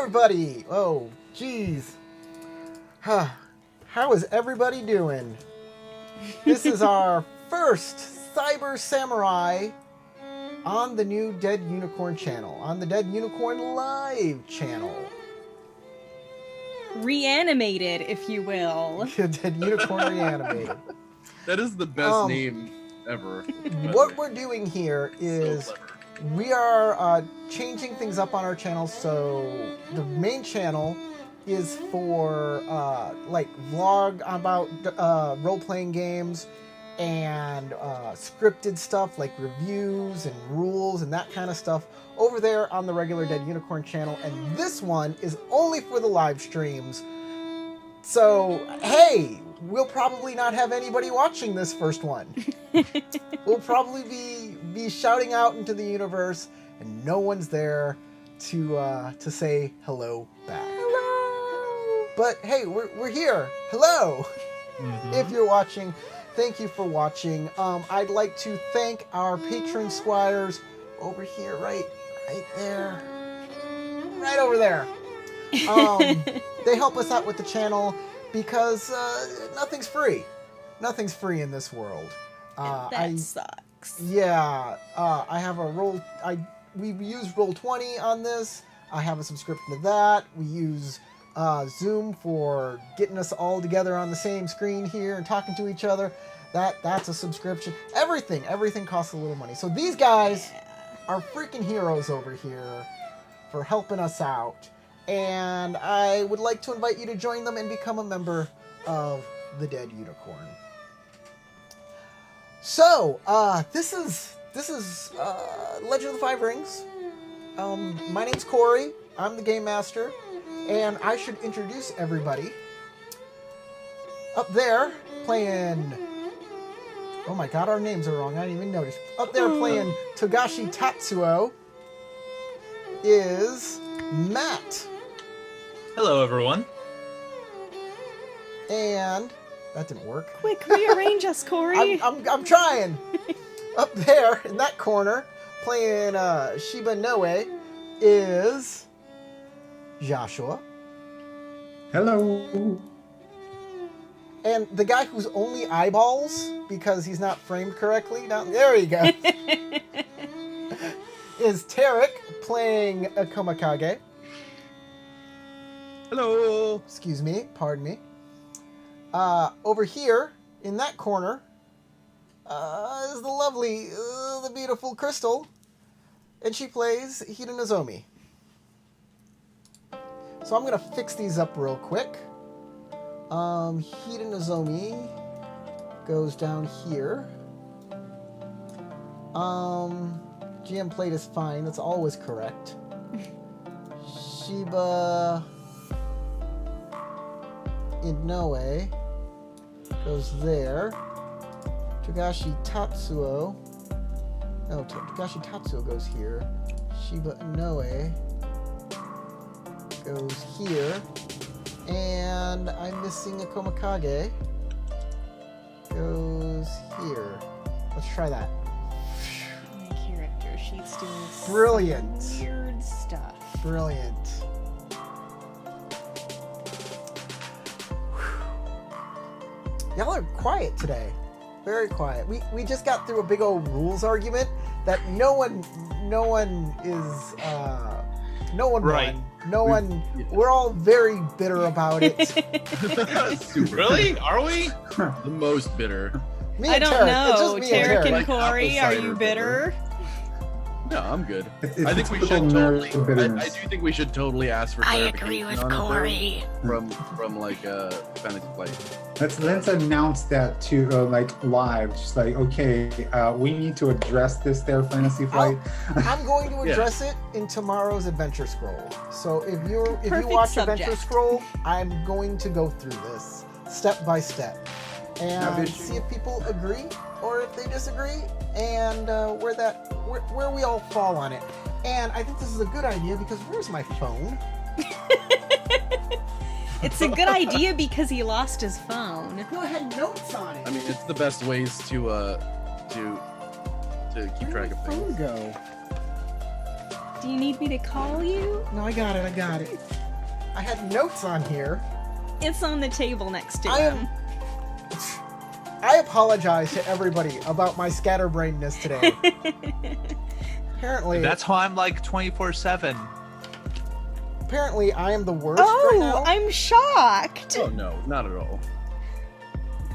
everybody! Oh, geez. How is everybody doing? This is our first Cyber Samurai on the new Dead Unicorn channel, on the Dead Unicorn Live channel. Reanimated, if you will. Dead Unicorn Reanimated. That is the best name ever. What we're doing here is we are changing things up on our channel. So the main channel is for like vlog about role-playing games and scripted stuff like reviews and rules and that kind of stuff over there on the regular Dead Unicorn channel. And this one is only for the live streams. So, hey, we'll probably not have anybody watching this first one. We'll probably be shouting out into the universe and no one's there to say hello back. Hello! But hey, we're here. Hello! Mm-hmm. If you're watching, thank you for watching. I'd like to thank our patron squires over here, right there. Right over there. They help us out with the channel because nothing's free. Nothing's free in this world. That sucks. Yeah, I have a roll. We use Roll20 on this. I have a subscription to that. We use Zoom for getting us all together on the same screen here and talking to each other. That's a subscription. Everything costs a little money. So these guys are freaking heroes over here for helping us out. And I would like to invite you to join them and become a member of the Dead Unicorn. So, this is Legend of the Five Rings. My name's Corey. I'm the Game Master. And I should introduce everybody. Up there, playing... Oh my god, our names are wrong. I didn't even notice. Up there playing Togashi Tatsuo is Matt. Hello, everyone. And that didn't work. Quick, rearrange us, Corey. I'm trying. Up there in that corner, playing Shiba Noe is Joshua. Hello. And the guy who's only eyeballs because he's not framed correctly, there you go, is Tarek playing Akomakage. Hello. Excuse me, pardon me. Over here, in that corner, is the lovely, the beautiful Crystal, and she plays Hida Nozomi. So I'm gonna fix these up real quick. Hida Nozomi goes down here. GM plate is fine, that's always correct. Shiba Inoue goes there. Togashi Tatsuo. No, Togashi Tatsuo goes here. Shiba Inoue goes here. And I'm missing a Akomakage. Goes here. Let's try that. My character sheet's doing Brilliant. some weird stuff. Brilliant. Y'all are quiet today. Very quiet. We just got through a big old rules argument that no one is Right. won. No one. We're all very bitter about it. Really? Are we? The most bitter. Me I and don't Tarek. It's know. just me and Tarek Tarek. and Like Corey, apple are cider you bitter? No, I'm good. It's I think we typical should nerd totally. bitterness. I do think we should totally ask for. I agree with clarification on it, Corey. though, from like Fantasy Flight. Let's announce that to like live. Just like, okay, we need to address this there, Fantasy Flight. I'm going to Yeah. address it in tomorrow's Adventure Scroll. So if you Perfect watch subject. Adventure Scroll, I'm going to go through this step by step and see if people agree or if they disagree, and where we all fall on it. And I think this is a good idea because where's my phone? It's a good idea because he lost his phone. No, I had notes on it. I mean, it's the best ways to keep track of Where did my phone things. go? Do you need me to call you? No, I got it. I had notes on here. It's on the table next to I him. I apologize to everybody about my scatterbrainedness today. Apparently, That's why I'm like 24/7. apparently I am the worst right now. Oh, I'm shocked. Oh no, not at all.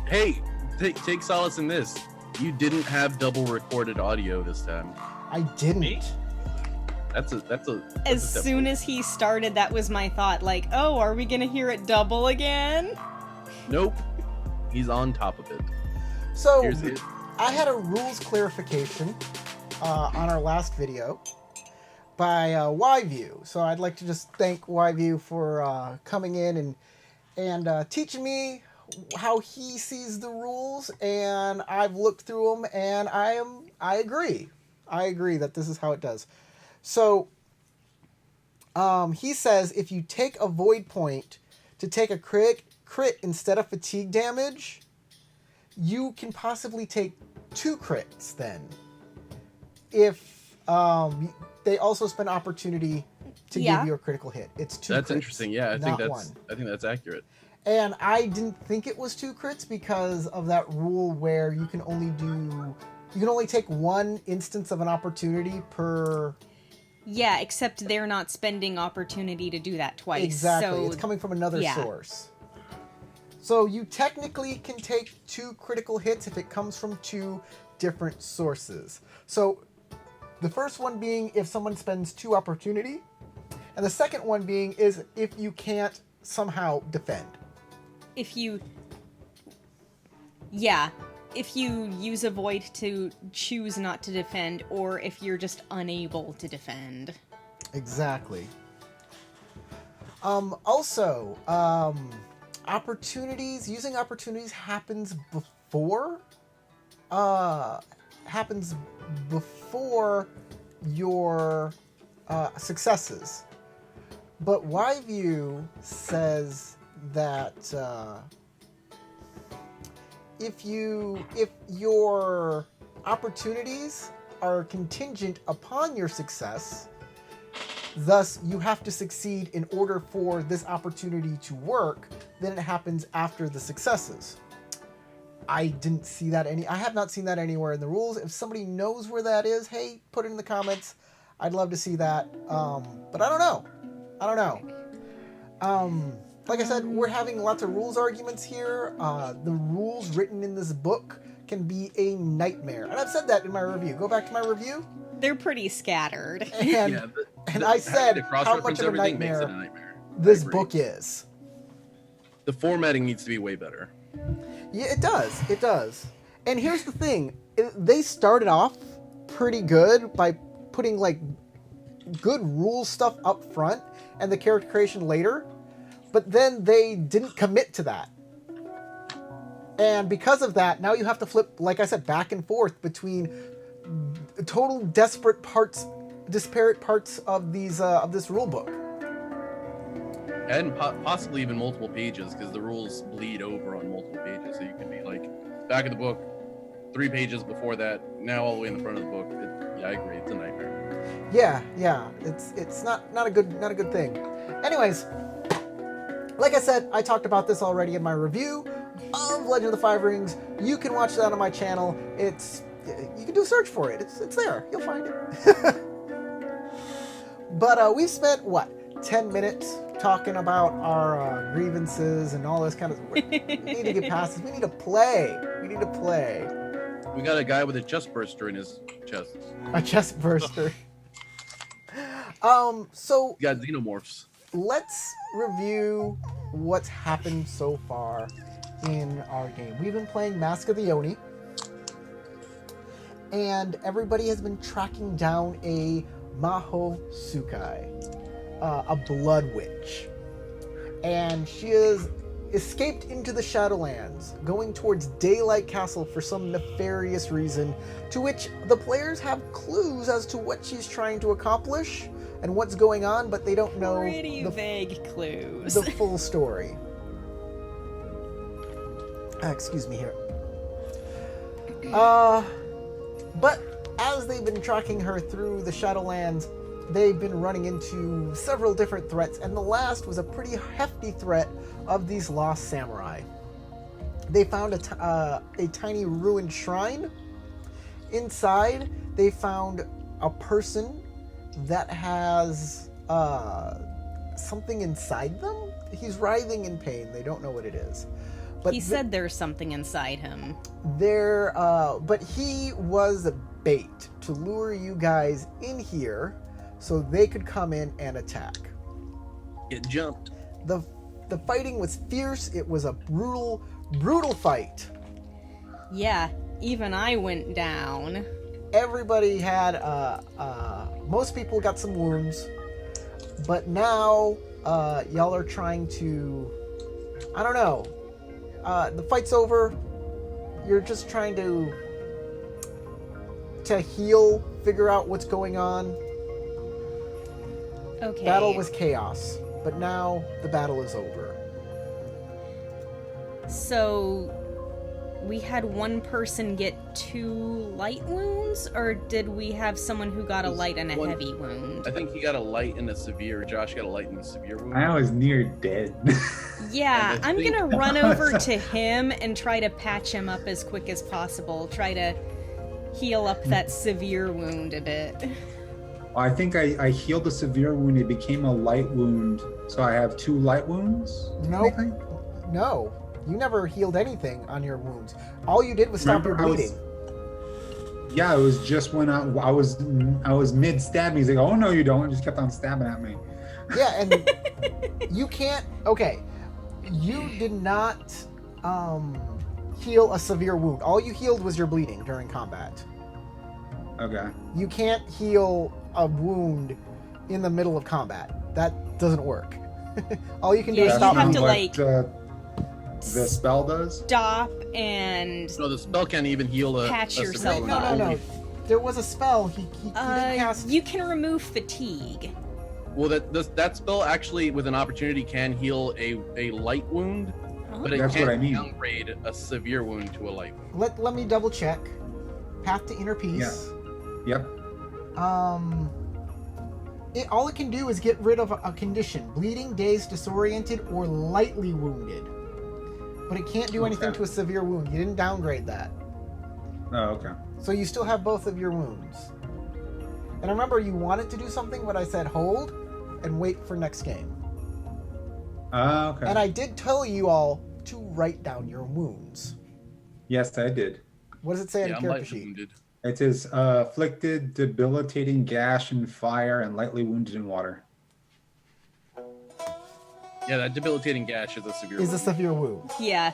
Hey, take solace in this. You didn't have double recorded audio this time. I didn't. Me? That's a As step soon forward. as he started, that was my thought. Like, oh, are we gonna hear it double again? Nope. He's on top of it. So Here's it. I had a rules clarification on our last video by YView. So I'd like to just thank YView for coming in and teaching me how he sees the rules, and I've looked through them, and I agree. I agree that this is how it does. So he says if you take a void point to take a crit instead of fatigue damage, you can possibly take 2 crits then. If they also spend opportunity to Yeah. give you a critical hit. It's 2 That's crits, interesting. Yeah, I think one. that's accurate. And I didn't think it was 2 crits because of that rule where you can only take 1 instance of an opportunity per. Yeah, except they're not spending opportunity to do that twice. Exactly. So It's coming from another yeah. source. So you technically can take 2 critical hits if it comes from 2 different sources. So the first one being if someone spends 2 opportunity, and the second one being is if you can't somehow defend. if you use a void to choose not to defend, or if you're just unable to defend. Exactly. Using opportunities happens before your successes. But YView says that if your opportunities are contingent upon your success, thus you have to succeed in order for this opportunity to work, then it happens after the successes. I didn't see that I have not seen that anywhere in the rules. If somebody knows where that is, hey, put it in the comments. I'd love to see that. But I don't know. Like I said, we're having lots of rules arguments here. The rules written in this book can be a nightmare. And I've said that in my review. Go back to my review. They're pretty scattered. And, I said how much of a nightmare this book is. The formatting needs to be way better. Yeah, it does. And here's the thing. They started off pretty good by putting like good rule stuff up front and the character creation later. But then they didn't commit to that. And because of that, now you have to flip, like I said, back and forth between total disparate parts of this rule book. And possibly even multiple pages, because the rules bleed over on multiple pages. So you could be like, back of the book, 3 pages before that, now all the way in the front of the book. I agree, it's a nightmare. Yeah, it's not a good thing. Anyways, like I said, I talked about this already in my review of Legend of the Five Rings. You can watch that on my channel. You can do a search for it. It's there. You'll find it. But we spent 10 minutes talking about our grievances and all this kind of. We need to get past this. We need to play. We got a guy with a chest burster in his chest. A chest burster. So He got xenomorphs. let's review what's happened so far in our game. We've been playing Mask of the Oni, and everybody has been tracking down a Maho Tsukai, a blood witch. And she is escaped into the Shadowlands, going towards Daylight Castle for some nefarious reason, to which the players have clues as to what she's trying to accomplish and what's going on, but they don't know Pretty vague clues. the full story. Excuse me here. But as they've been tracking her through the Shadowlands, they've been running into several different threats, and the last was a pretty hefty threat of these lost samurai. They found a tiny ruined shrine. Inside, they found a person that has something inside them. He's writhing in pain. They don't know what it is. But he said there's something inside him. But he was bait to lure you guys in here so they could come in and attack. Get jumped. The fighting was fierce. It was a brutal fight. Yeah, even I went down. Everybody had most people got some wounds, but now y'all are trying to, I don't know. The fight's over. You're just trying to heal, figure out what's going on. Okay. Battle was chaos, but now the battle is over. So, we had one person get 2 light wounds, or did we have someone who got a light and a heavy wound? I think he got a light and a severe. Josh got a light and a severe wound. I was near dead. Yeah, And I I'm think- gonna run over to him and try to patch him up as quick as possible. Try to heal up that severe wound a bit. I think I healed a severe wound. It became a light wound. So I have 2 light wounds? Nope. Anything? No, you never healed anything on your wounds. All you did was stop your Remember, bleeding. Yeah, it was just when I was mid stabbing. He's like, "Oh no, you don't!" And just kept on stabbing at me. Yeah, and you can't. Okay, you did not heal a severe wound. All you healed was your bleeding during combat. Okay. You can't heal a wound in the middle of combat. That doesn't work. All you can do Yeah, is you stop have bleeding. to, like, the spell does. Stop and No, the spell can't even heal a Patch a yourself severe up. wound. No. There was a spell. He didn't cast. you can remove fatigue. Well, that spell actually, with an opportunity, can heal a light wound, but it That's can't what I mean. downgrade a severe wound to a light wound. Let me double check. Path to inner peace. Yep. All it can do is get rid of a condition: bleeding, dazed, disoriented, or lightly wounded. But it can't do anything Okay. to a severe wound. You didn't downgrade that. Oh, okay. So you still have both of your wounds. And remember, you wanted to do something, but I said hold and wait for next game. Okay. And I did tell you all to write down your wounds. Yes, I did. What does it say on Yeah, the I'm character lightly sheet? wounded. It is afflicted, debilitating gash and fire, and lightly wounded in water. Yeah, that debilitating gash is a severe Is a wound. severe wound. Yeah.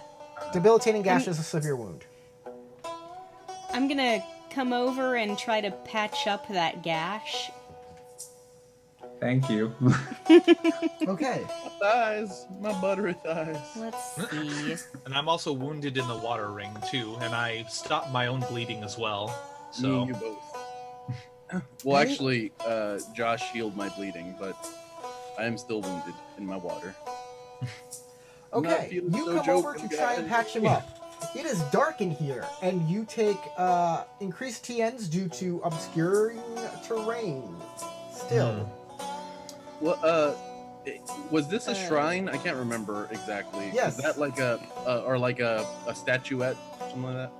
Debilitating gash is a severe wound. I'm gonna come over and try to patch up that gash. Thank you. Okay. Thighs, my buttery thighs. Let's see. And I'm also wounded in the water ring too, and I stopped my own bleeding as well. Me So and you both. Well, Right? actually, Josh healed my bleeding, but I am still wounded in my water. I'm not Okay, feeling you so come over to joking, try and guys. patch him up. It is dark in here, and you take increased TNs due to obscuring terrain. Still. Well, was this a shrine? I can't remember exactly. Yes. Is that like a statuette, something like that?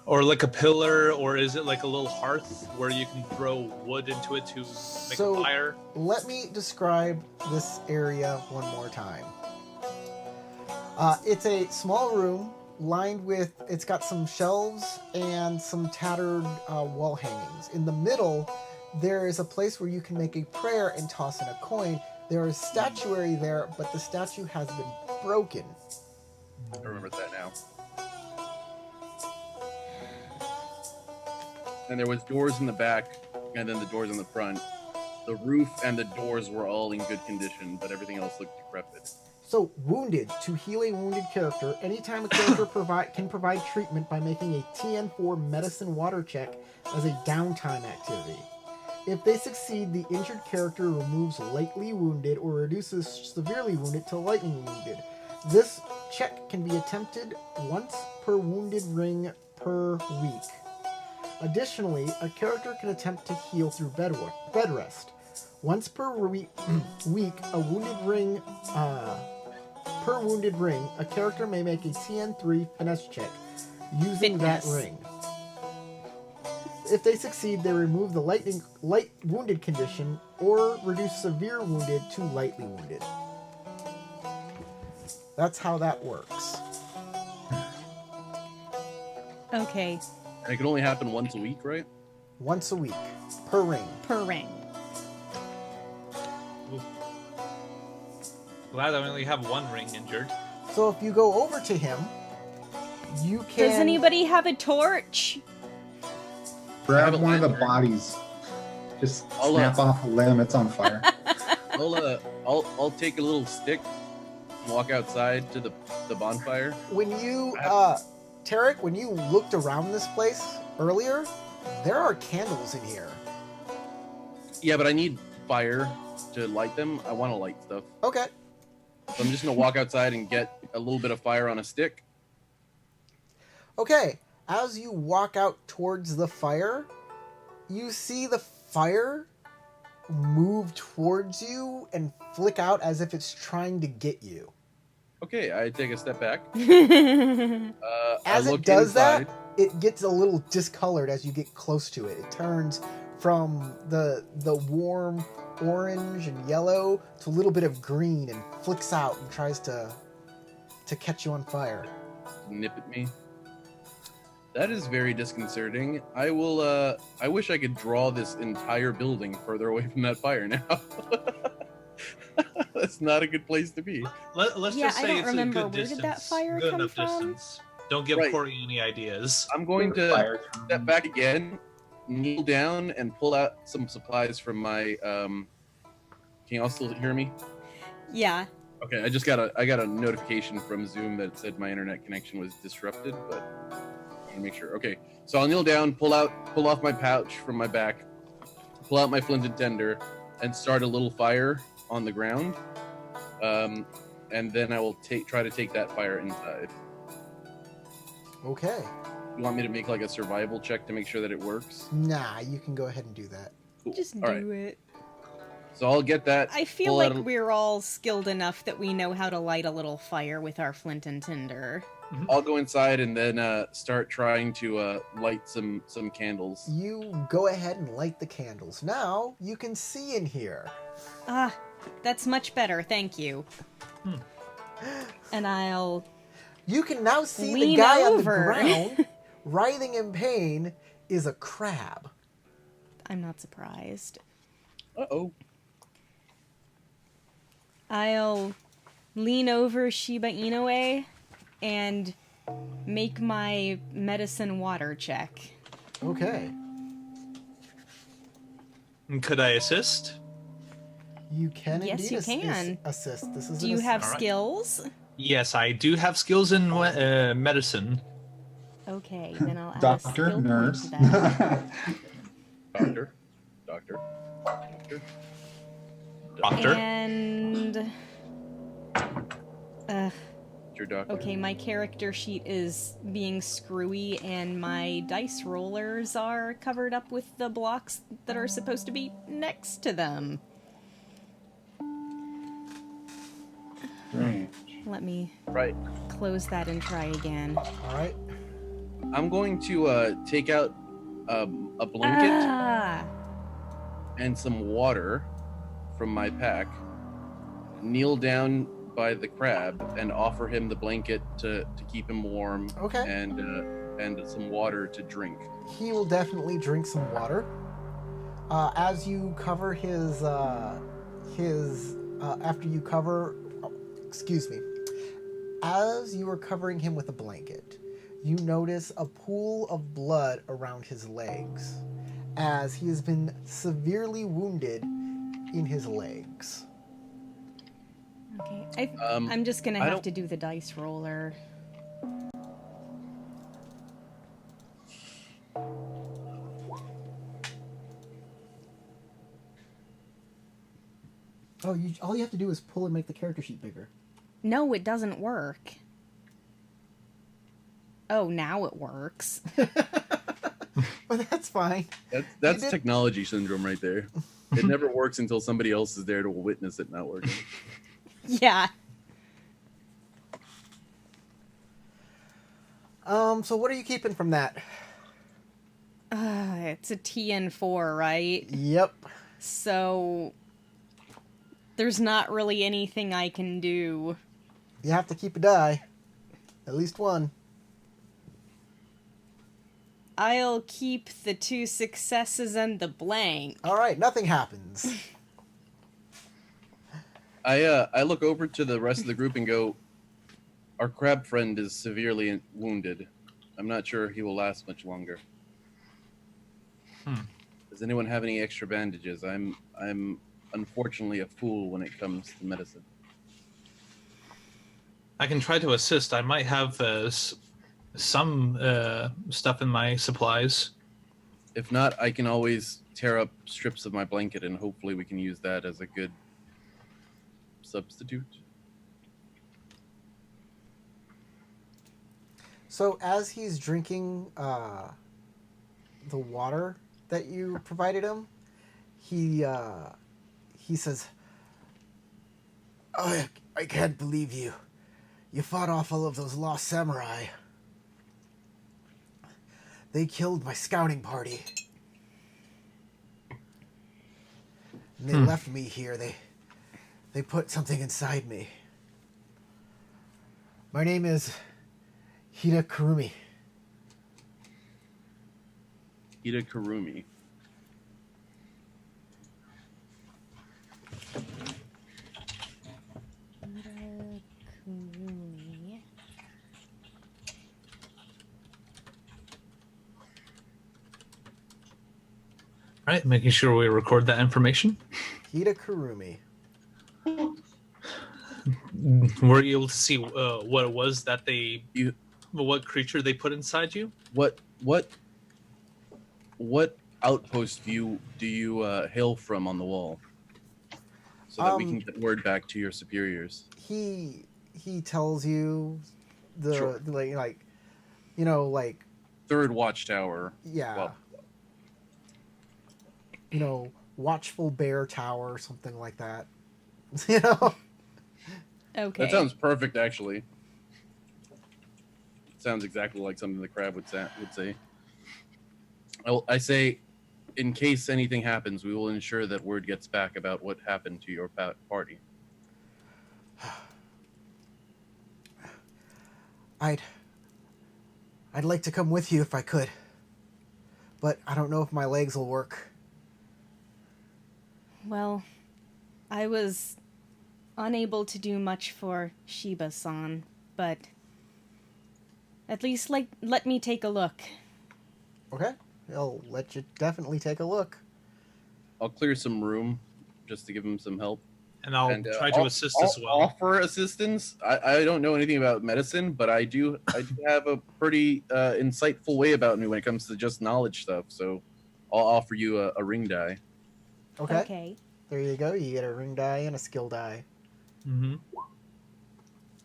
or like a pillar, or is it like a little hearth where you can throw wood into it to make So- a fire? Let me describe this area one more time. It's a small room lined with, it's got some shelves and some tattered wall hangings. In the middle, there is a place where you can make a prayer and toss in a coin. There is statuary there, but the statue has been broken. I remember that now. And there was doors in the back, and then the doors in the front. The roof and the doors were all in good condition, but everything else looked decrepit. So, wounded. To heal a wounded character, anytime a character can provide treatment by making a TN4 medicine water check as a downtime activity. If they succeed, the injured character removes lightly wounded or reduces severely wounded to lightly wounded. This check can be attempted once per wounded ring per week. Additionally, a character can attempt to heal through bed rest. Once per week, a wounded ring. Per wounded ring, a character may make a TN3 finesse check using that ring. If they succeed, they remove the light wounded condition or reduce severe wounded to lightly wounded. That's how that works. Okay, And it can only happen once a week, right? Once a week, per ring. per ring. Glad I only have one ring injured. So if you go over to him, you can... Does anybody have a torch? Grab have a one of the lantern. bodies. Just I'll, snap off a limb. It's on fire. I'll take a little stick, and walk outside to the bonfire. When you, Tarek, when you looked around this place earlier, there are candles in here. Yeah, but I need fire to light them. I want to light stuff. Okay. So I'm just gonna walk outside and get a little bit of fire on a stick. Okay. As you walk out towards the fire, you see the fire move towards you and flick out as if it's trying to get you. Okay, I take a step back. As I it look does inside. that, it gets a little discolored as you get close to it. It turns from the warm orange and yellow to a little bit of green and flicks out and tries to catch you on fire. Nip at me. That is very disconcerting. I will. I wish I could draw this entire building further away from that fire now. That's not a good place to be. Let's Yeah, just I say don't it's remember. a good Where distance. did that fire good come enough from? distance. Don't give Right. Corey any ideas. I'm going to Fire. step back again, kneel down, and pull out some supplies from my. Can you all still hear me? Yeah. Okay, I got a notification from Zoom that said my internet connection was disrupted, but I want to make sure. Okay, so I'll kneel down, pull off my pouch from my back, pull out my flint and tinder, and start a little fire on the ground. And then I will try to take that fire inside. Okay. You want me to make like a survival check to make sure that it works? Nah, you can go ahead and do that. Cool. Just All do right. it. So I'll get that. I feel pull like out a- we're all skilled enough that we know how to light a little fire with our flint and tinder. I'll go inside and then start trying to light some candles. You go ahead and light the candles. Now you can see in here. Ah, that's much better, thank you. And I'll... You can now see the Lean guy on the over. ground, writhing in pain, is a crab. I'm not surprised. Uh-oh. I'll lean over Shiba Inoue and make my medicine water check. Okay. Could I assist? You can Yes, indeed you can. assist. This is Do an you have Alright. skills? Yes, I do have skills in medicine. Okay, then I'll add a Doctor, skill point nurse. to that. Doctor. Doctor. And... Your doctor. okay, my character sheet is being screwy and my dice rollers are covered up with the blocks that are supposed to be next to them. Strange. Let me Right. close that and try again. All right. I'm going to take out a blanket Ah! and some water from my pack, kneel down by the crab, and offer him the blanket to keep him warm. Okay. And some water to drink. He will definitely drink some water. As you cover his after you cover, excuse me, as you are covering him with a blanket, you notice a pool of blood around his legs, as he has been severely wounded in his legs. Okay, Um, I'm just gonna I have don't- to do the dice roller. Oh, all you have to do is pull and make the character sheet bigger. No, it doesn't work. Oh, now it works. But that's fine. That's did- technology syndrome right there. It never works until somebody else is there to witness it not working. Yeah. So what are you keeping from that? It's a TN4, right? Yep. So there's not really anything I can do. You have to keep a die. At least one. I'll keep the 2 successes and the blank. All right, nothing happens. I look over to the rest of the group and go, our crab friend is severely wounded. I'm not sure he will last much longer. Does anyone have any extra bandages? I'm unfortunately a fool when it comes to medicine. I can try to assist. I might have some stuff in my supplies. If not, I can always tear up strips of my blanket and hopefully we can use that as a good substitute. So as he's drinking the water that you provided him, he says, "Oh, I can't believe you. You fought off all of those lost samurai. They killed my scouting party. And they left me here. They put something inside me. My name is Hida Kurumi." Ida Kurumi. All right, making sure we record that information. Hida Kurumi. Were you able to see what it was that what creature they put inside you? What outpost do you hail from on the wall, so that we can get word back to your superiors? He tells you the Sure. like you know, like, Third watchtower. yeah, Well, you know, Watchful Bear Tower, something like that. You know. Okay. that sounds perfect, actually. It sounds exactly like something the crab would say. I say, in case anything happens, we will ensure that word gets back about what happened to your party. I'd like to come with you if I could, but I don't know if my legs will work. Well, I was unable to do much for Shiba-san, but at least let me take a look. Okay, I'll let you definitely take a look. I'll clear some room just to give him some help. And I'll try to assist as well. Offer assistance. I don't know anything about medicine, but I do have a pretty insightful way about me when it comes to just knowledge stuff. So I'll offer you a ring die. Okay. There you go. You get a ring die and a skill die. Mm-hmm.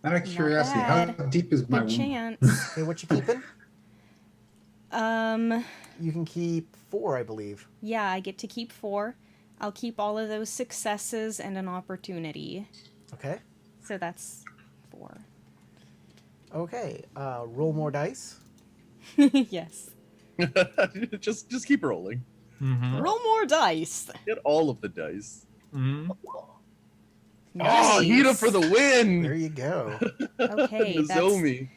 Out of curiosity, how bad. deep is my Good wound? chance. Okay, what you keeping? You can keep 4, I believe. Yeah, I get to keep 4. I'll keep all of those successes and an opportunity. Okay. So that's 4. Okay. Roll more dice. Yes. just keep rolling. Mm-hmm. Roll more dice. Get all of the dice. Mm-hmm. Oh, Nice. Hida for the win! There you go. Okay, that's Nozomi.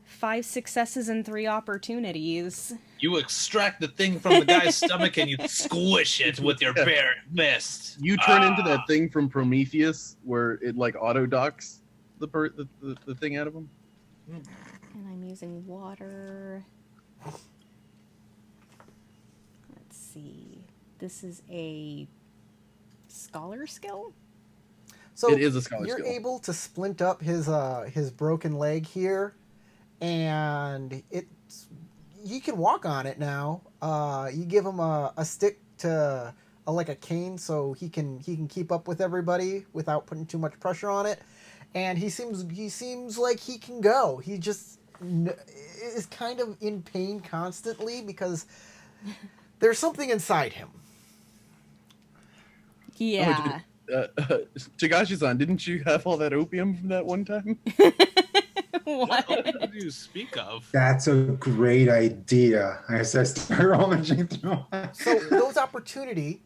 5 successes and 3 opportunities. You extract the thing from the guy's stomach and you squish it with your bare fist. You turn into that thing from Prometheus where it like auto docks the thing out of him. And I'm using water. Let's see. This is a scholar skill? So It is a scholar you're skill. able to splint up his broken leg here, and he can walk on it now. You give him a stick to like a cane, so he can keep up with everybody without putting too much pressure on it. And he seems like he can go. He just is kind of in pain constantly because there's something inside him. Yeah. Tagashi-san, didn't you have all that opium from that one time? What? What do you speak of? That's a great idea. I said, start rummaging through. So those opportunity,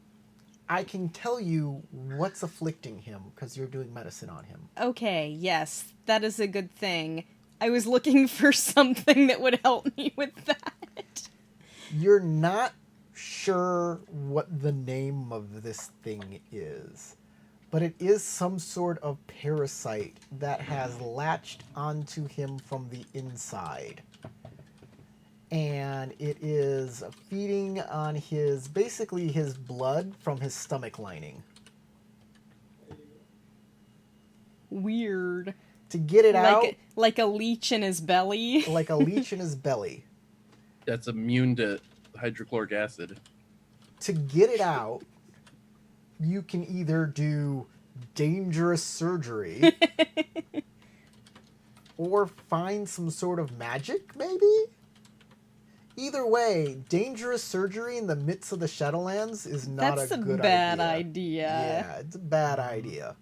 I can tell you what's afflicting him because you're doing medicine on him. Okay, yes, that is a good thing. I was looking for something that would help me with that. You're not sure what the name of this thing is, but it is some sort of parasite that has latched onto him from the inside. And it is feeding on basically his blood from his stomach lining. Weird. To get it out, Like a leech in his belly. like a leech in his belly. That's immune to hydrochloric acid. To get it out, you can either do dangerous surgery or find some sort of magic, maybe? Either way, dangerous surgery in the midst of the Shadowlands is not That's a good bad idea. idea. Yeah, it's a bad idea.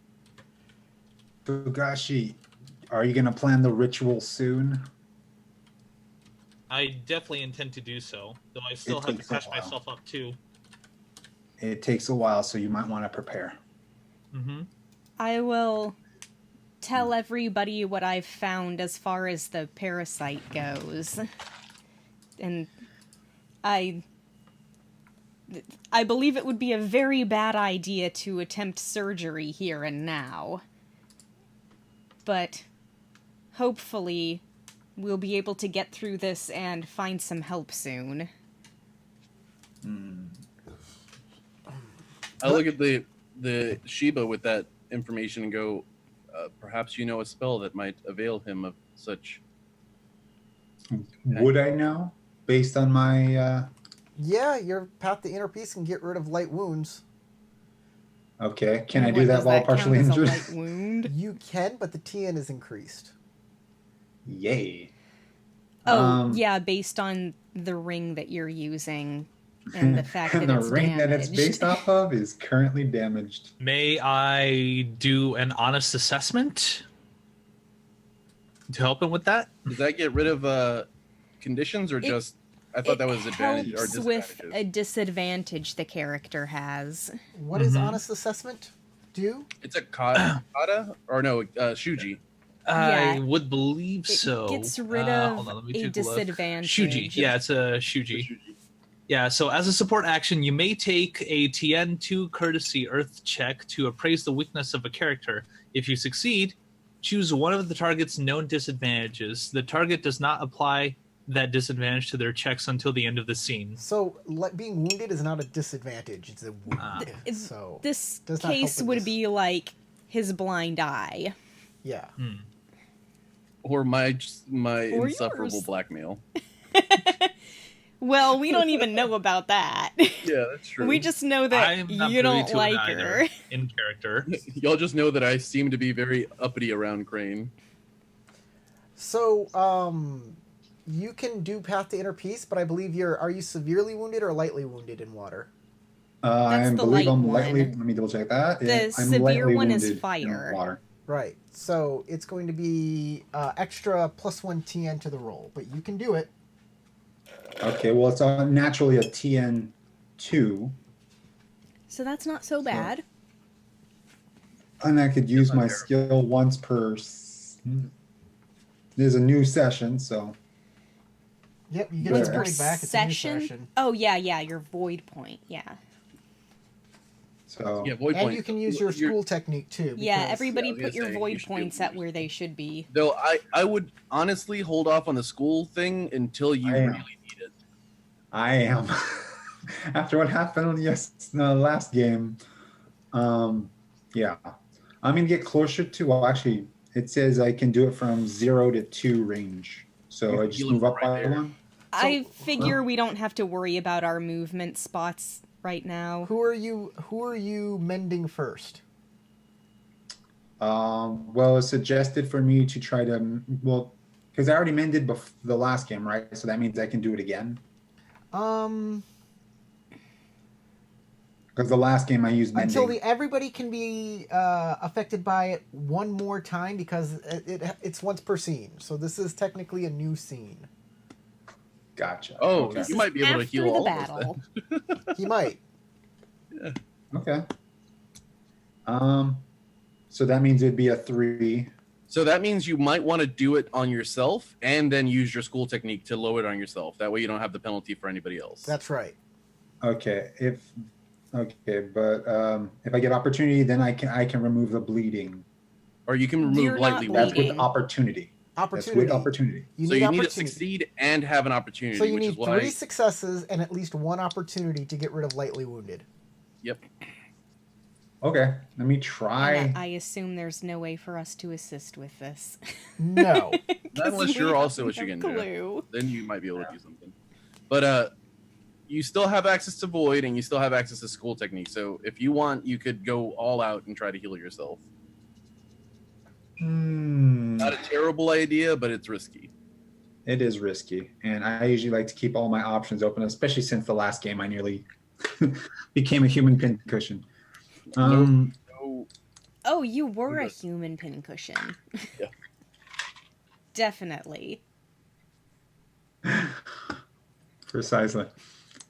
Fugashi, are you going to plan the ritual soon? I definitely intend to do so, though I still It have to takes a catch while. myself up too. It takes a while, so you might want to prepare. Mm-hmm. I will tell everybody what I've found as far as the parasite goes. And I believe it would be a very bad idea to attempt surgery here and now. But hopefully we'll be able to get through this and find some help soon. I look at the Shiba with that information and go, perhaps you know a spell that might avail him of such. Would I know, based on my... Yeah, your path to inner peace can get rid of light wounds. Okay, can I What, do that does while count partially as a injured? light wound? You can, but the TN is increased. Yay. Oh, yeah, based on the ring that you're using and the fact that And the it's ring that it's damaged. based off of is currently damaged. May I do an honest assessment to help him with that? Does that get rid of conditions or just? I thought that was advantage or helps with disadvantages. a disadvantage the character has. What does honest assessment do? It's a kata or no shuji. I Yeah, would believe It so. gets rid Hold of on, let me a take look. disadvantage. Shuji. Yeah, it's a Shuji. Yeah, so as a support action, you may take a TN2 courtesy earth check to appraise the weakness of a character. If you succeed, choose one of the target's known disadvantages. The target does not apply that disadvantage to their checks until the end of the scene. So, being wounded is not a disadvantage; it's a wound. So, This does not help case with would this. be like his blind eye. yeah. Or my Or insufferable yours. blackmail. Well, we don't even know about that. Yeah, that's true. We just know that I'm not you privy don't to it like either, her. in character. Y'all just know that I seem to be very uppity around Crane. So, you can do path to inner peace, but I believe are you severely wounded or lightly wounded in water? That's I the believe light I'm one. lightly... Let me double check that. The Yeah, I'm severe lightly one is wounded in fire. water. Right. So it's going to be extra +1 TN to the roll, but you can do it. Okay, well, it's naturally a TN2, So that's not so bad. and I could use my skill once per... There's a new session, so... Yep, you get Once a per point back. It's a new Session? session. Oh, yeah, your void point, yeah. So Yeah, void And point. you can use your school technique too. Yeah, because- everybody I was put gonna your say, you void should be points able at to where they should be. Though I would honestly hold off on the school thing until you I am. really need it. I am. After what happened last game, yeah. I'm going to get closer to... Well, actually, it says I can do it from 0 to 2 range. So You I can just heal it move up right by there. one. I figure we don't have to worry about our movement spots right now. Who are you mending first? Well, it's suggested for me to try to... Well, because I already mended the last game, right? So that means I can do it again. Because the last game I used mending. Until everybody can be affected by it one more time, because it's once per scene. So this is technically a new scene. Gotcha. Oh, okay. you might be able to After heal the all battle. of us. He might. Okay. So that means it'd be a 3. So that means you might want to do it on yourself and then use your school technique to lower it on yourself. That way you don't have the penalty for anybody else. That's right. Okay. But if I get opportunity, then I can remove the bleeding. Or you can remove You're not lightly That's wounded. with opportunity. That's Opportunity. with opportunity. You So need you need to opportunity. succeed and have an opportunity, So you which need is why 3 successes and at least 1 opportunity to get rid of lightly wounded. Yep. Okay. Let me And try. I assume there's no way for us to assist with this. No. Not unless 'Cause you're we also a have no Shigenja. clue. Then you might be able to do something. But you still have access to Void and you still have access to school technique. So if you want, you could go all out and try to heal yourself. Not a terrible idea, but it's risky. It is risky, and I usually like to keep all my options open, especially since the last game I nearly became a human pincushion. No, Oh, you were a Okay. human pincushion. Yeah. Definitely. Precisely.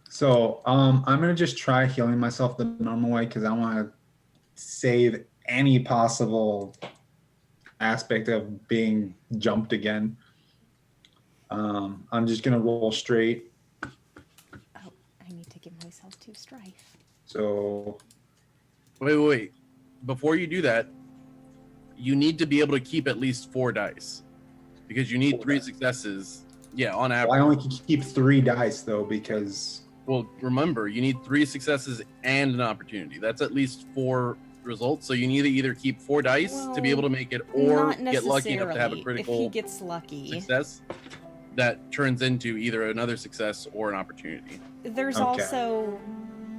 So I'm gonna just try healing myself the normal way because I want to save any possible aspect of being jumped again. I'm just gonna roll straight. Oh, I need to give myself 2 strife. So wait. Before you do that, you need to be able to keep at least 4 dice. Because you need 4 3 dice. successes. Yeah, on I average. only can keep 3 dice though because Well, remember, you need 3 successes and an opportunity. That's at least 4 results. So you need to either keep 4 dice to be able to make it, or Not get lucky enough to have a necessarily. If critical he gets lucky. success that turns into either another success or an opportunity. There's Okay. also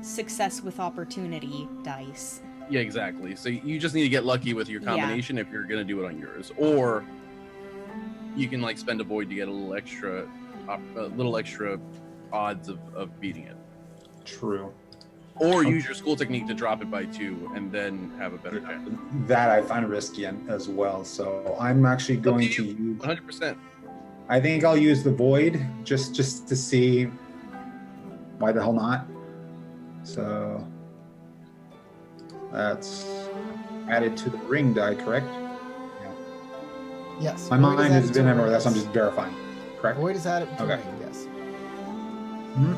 success with opportunity dice. Yeah, exactly. So you just need to get lucky with your Yeah. combination if you're gonna do it on yours, or you can like spend a void to get a little extra odds of beating it, true. or use your school technique to drop it by 2 and then have a better chance. That I find risky as well. So I'm actually going to use. 100%. I think I'll use the void just to see. Why the hell not? So that's added to the ring die, correct? Yes. My Void mind is has added been to everywhere. That's rings. I'm just verifying. Correct? Void is added to Okay. ring, yes.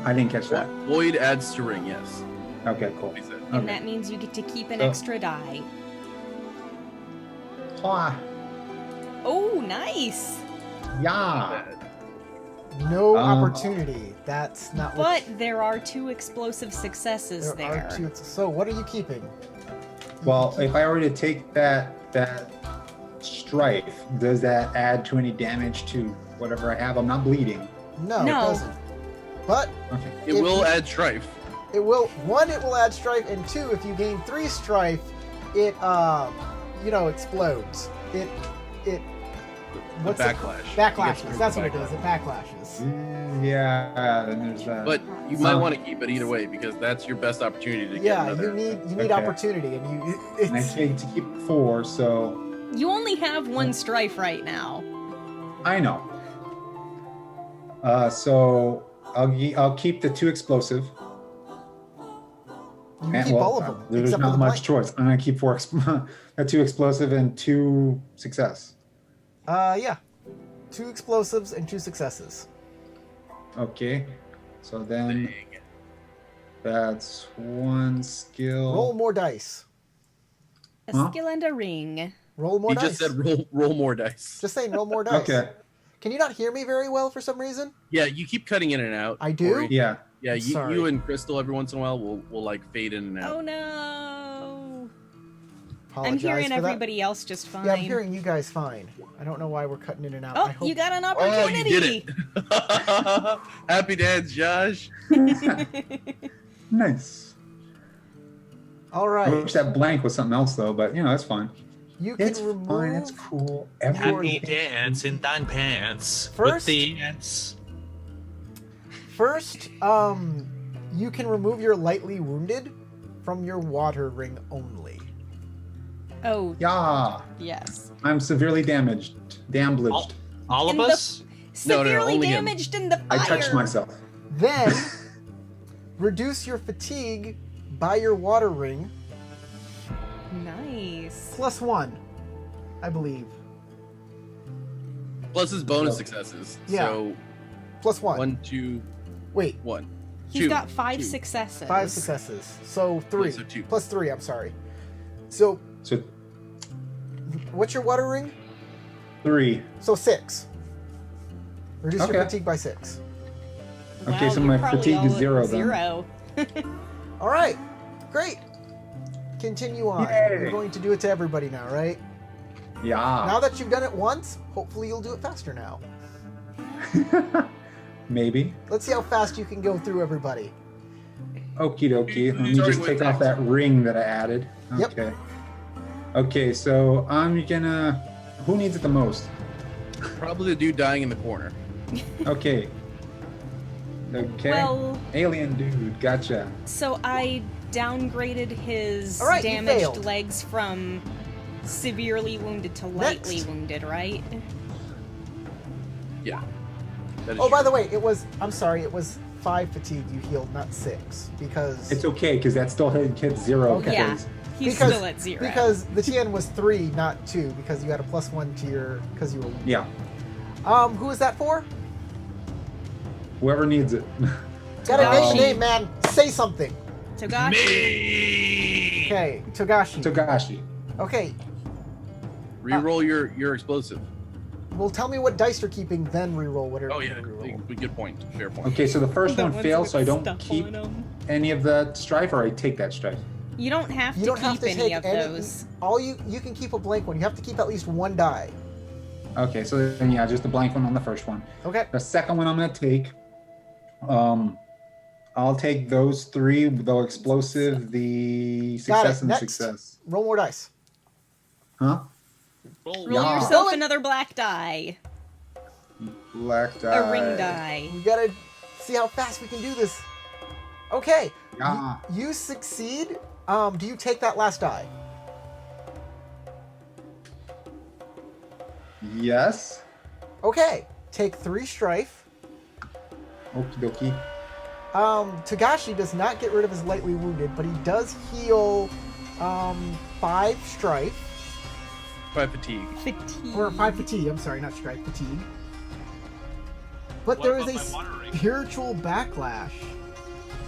I didn't catch that. Void adds to ring, yes. Okay, cool. He said. And Okay. that means you get to keep an So- extra die. Ah, Oh, nice! yeah. No Um, opportunity. That's not what. But there are 2 explosive successes There there. are 2. So what are you keeping? Well, if I were to take that strife, does that add to any damage to whatever I have? I'm not bleeding. No, No. it doesn't. But Okay. It If will you- add strife. it will, 1, it will add strife, and 2, if you gain 3 strife, it explodes. It what's it called? Backlash. You get Backlashes. That's what it backlash. is. It backlashes. Yeah, then there's that. But you might want to keep it either way because that's your best opportunity to get Yeah, another. you need Okay. opportunity, and and I it's take to keep 4, so You only have 1 strife right now. I know. So I'll keep the 2 explosive. you can keep all of them. There's except for not the much blank. choice. I'm gonna keep 4 2 explosive and 2 success. Yeah, 2 explosives and 2 successes. Okay. So then Dang. that's 1 skill. Roll more dice. A Huh? skill and a ring. Roll more He dice. just said roll more dice. Just saying, roll more dice. Okay. Can you not hear me very well for some reason? Yeah, you keep cutting in and out. I do? Corey. Yeah. Yeah, Sorry. you and Crystal every once in a while will like fade in and out. Oh no! Apologize I'm hearing for that. everybody else just fine. Yeah, I'm hearing you guys fine. I don't know why we're cutting in and out. I Oh, hope... you got an Oh, opportunity! you did it! Happy dance, Josh. Nice. All I right. wish that blank was something else though, but that's fine. You can It's remove... fine. It's cool. Happy Everyone. dance in thine pants. First- With the ants. First, you can remove your lightly wounded, from your water ring only. Oh, Yeah, yes. I'm severely damaged. Damaged. All of In the- us? No, Severely only him. damaged in the fire. I touched myself. Then, reduce your fatigue by your water ring Nice. +1, I believe. Plus his bonus successes. Yeah. So +1. 1, 2, Wait, 1. He's Two. got 5 Two. successes. 5 successes. So 3. so 2. +3, I'm sorry. So, So what's your water ring? 3. So 6. Reduce your Okay. fatigue by 6. Okay, Wow, so you're my probably fatigue is all at 0 then. 0. All right, great. Continue on. Yay. You're going to do it to everybody now, right? Yeah. Now that you've done it once, hopefully you'll do it faster now. Maybe. Let's see how fast you can go through everybody. Okie dokie. Let me Starting just with take off next. that ring that I added. Yep. Okay. Okay, so I'm gonna. Who needs it the most? Probably the dude dying in the corner. Okay. Okay. Well, Alien dude, gotcha. so I downgraded his All right, you damaged failed. legs from severely wounded to lightly Next. wounded, right? Yeah. That is Oh, by true. the way, it was 5 fatigue you healed, not 6, because It's okay because that still hits 0. Okay. Yeah. because- He's Because- still at 0. because the TN was 3, not 2, because you had a +1 to your because you were. Yeah. Who is that for? Whoever needs it. Got a Togashi. name, man. Say something. Togashi. Me! Okay, Togashi. Togashi. Okay, Reroll your explosive. well, tell me what dice you're keeping, then reroll whatever. Oh you yeah, reroll. good point. Fair point. Okay, so the first The one ones fails, with so I don't stuff keep on 'em. any of the strife, or I take that strife. You don't have You to don't keep have to any take of any. those. All you can keep a blank one. You have to keep at least 1 die. Okay, so then yeah, just a blank one on the first one. Okay. The second one I'm gonna take. I'll take those 3: the explosive, the Got it. success, and Next. success. Roll more dice. Huh? Roll Yeah. yourself Going. another black die. Black die. A ring die. We gotta see how fast we can do this. Okay. Yeah. You succeed. Do you take that last die? Yes. Okay. Take 3 strife. Okie dokie. Togashi does not get rid of his lightly wounded, but he does heal 5 strife. 5 fatigue. Fatigue. Or 5 fatigue, I'm sorry, not strife, fatigue. But there is a spiritual backlash.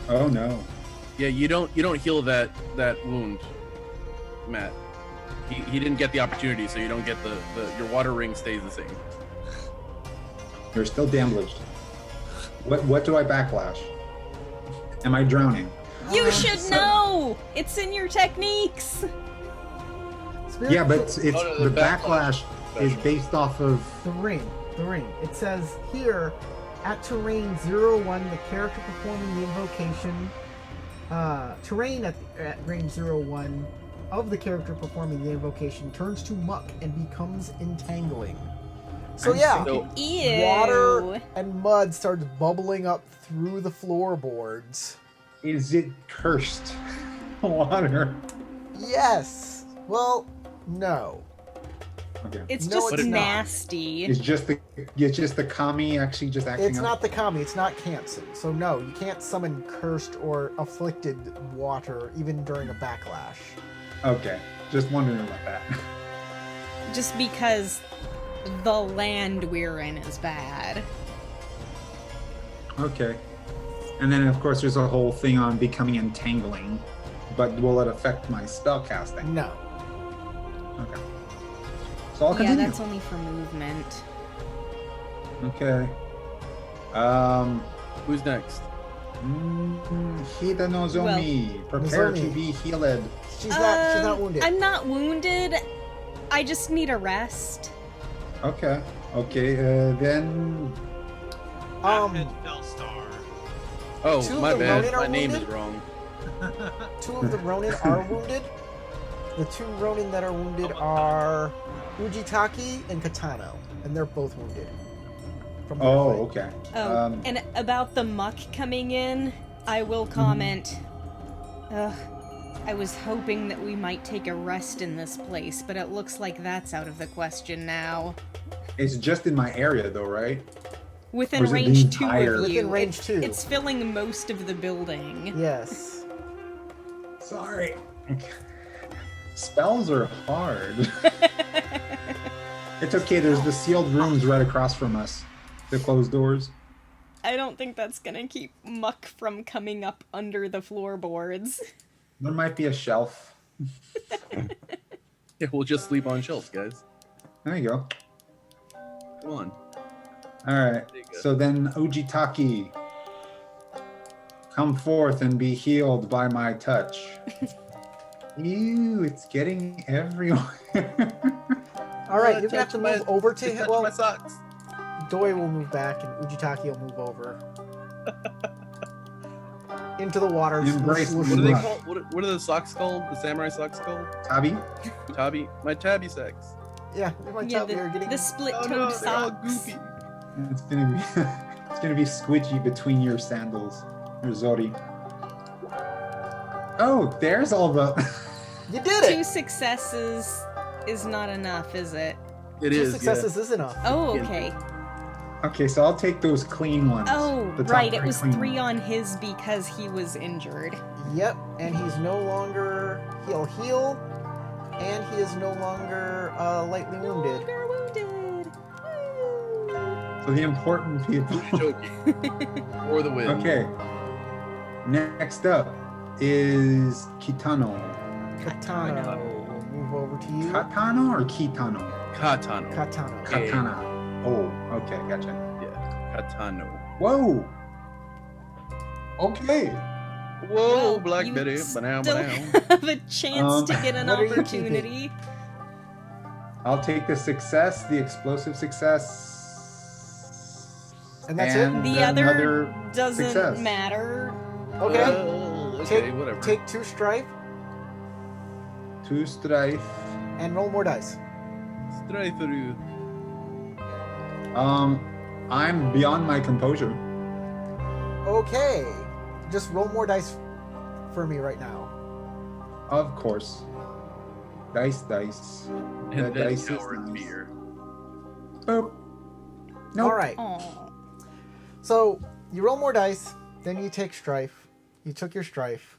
Oh no. Yeah, you don't heal that wound, Matt. He didn't get the opportunity, so you don't get the your water ring stays the same. You're still damaged. What do I backlash? Am I drowning? You should know! It's in your techniques! Yeah, but it's no, the the backlash is special. based off of. The ring. It says here, at terrain 01, the character performing the invocation. Terrain at range 01 of the character performing the invocation turns to muck and becomes entangling. So I'm yeah, So Ew. water and mud starts bubbling up through the floorboards. Is it cursed water? Yes. Well, no. Okay. It's No, just it's not. nasty. It's just the kami actually just acting It's up? not the kami, it's not Kansen. So no, you can't summon cursed or afflicted water even during a backlash. Okay. Just wondering about that. Just because the land we're in is bad. Okay. And then of course there's a whole thing on becoming entangling, but will it affect my spell casting? No. Okay. So I'll Yeah, continue. that's only for movement. Okay. who's next? Hida Nozomi. Prepare to Nozomi. be healed. She's not wounded. I'm not wounded. I just need a rest. Okay. Okay. Then. Bellstar. Oh, Two of my the bad. Ronin are My name is wounded? wrong. 2 of the Ronin are wounded. The 2 Ronin that are wounded are Ujitaki and Katano, and they're both wounded. From their Oh, fight. okay. Oh, and about the muck coming in, I will comment. Ugh, I was hoping that we might take a rest in this place, but it looks like that's out of the question now. It's just in my area, though, right? Within Or is it the range 2 entire- of you. Within range 2. It's filling most of the building. Yes. Sorry. Spells are hard. It's okay. There's the sealed rooms right across from us. The closed doors. I don't think that's gonna keep muck from coming up under the floorboards. There might be a shelf. Yeah, we'll just sleep on shelves, guys. There you go. Come on. All right. There you go. So then, Ujitaki, come forth and be healed by my touch. Ew, it's getting everywhere. All right, you're gonna have to move over to him. Touch Well, my socks. Doi will move back, and Ujitaki will move over into the water. Embrace What are they Right. called? What are the socks called? The samurai socks called? Tabby? Tabby. My tabby socks. Yeah, we might Yeah, tell you're getting. the split-toed Oh no, they're all socks. goofy. It's gonna be it's gonna be squidgy between your sandals. Or Zori. Oh, there's all the You did 2 it. successes is not enough, is it? It 2 is. successes is enough. Oh, Yeah. okay. Okay, so I'll take those clean ones. Oh, The top right, it was clean 3 ones. on his because he was injured. Yep, and he's no longer. He'll heal, and he is no longer lightly No wounded. longer wounded. Woo. So the important people. Choki. Or the win. Okay. Next up is Kitano. Katana will move over to you. Katano or Kitano? Katano. Katana. Katana. Oh, okay, gotcha. Yeah. Katano. Whoa. Okay. Whoa, Well, Blackberry. you Banana, still banana. have a chance to get an What are you opportunity. I'll take the success, the explosive success. And that's and The other another doesn't success. matter. it. Okay. Okay, Take- whatever. Take 2 strife 2 strife. and roll more dice. Straight through. I'm beyond my composure. Okay. Just roll more dice for me right now. Of course. Dice. The And then dice is cower in nice. fear. Boop. Nope. All right. Aw. So you roll more dice, then you take strife. You took your strife.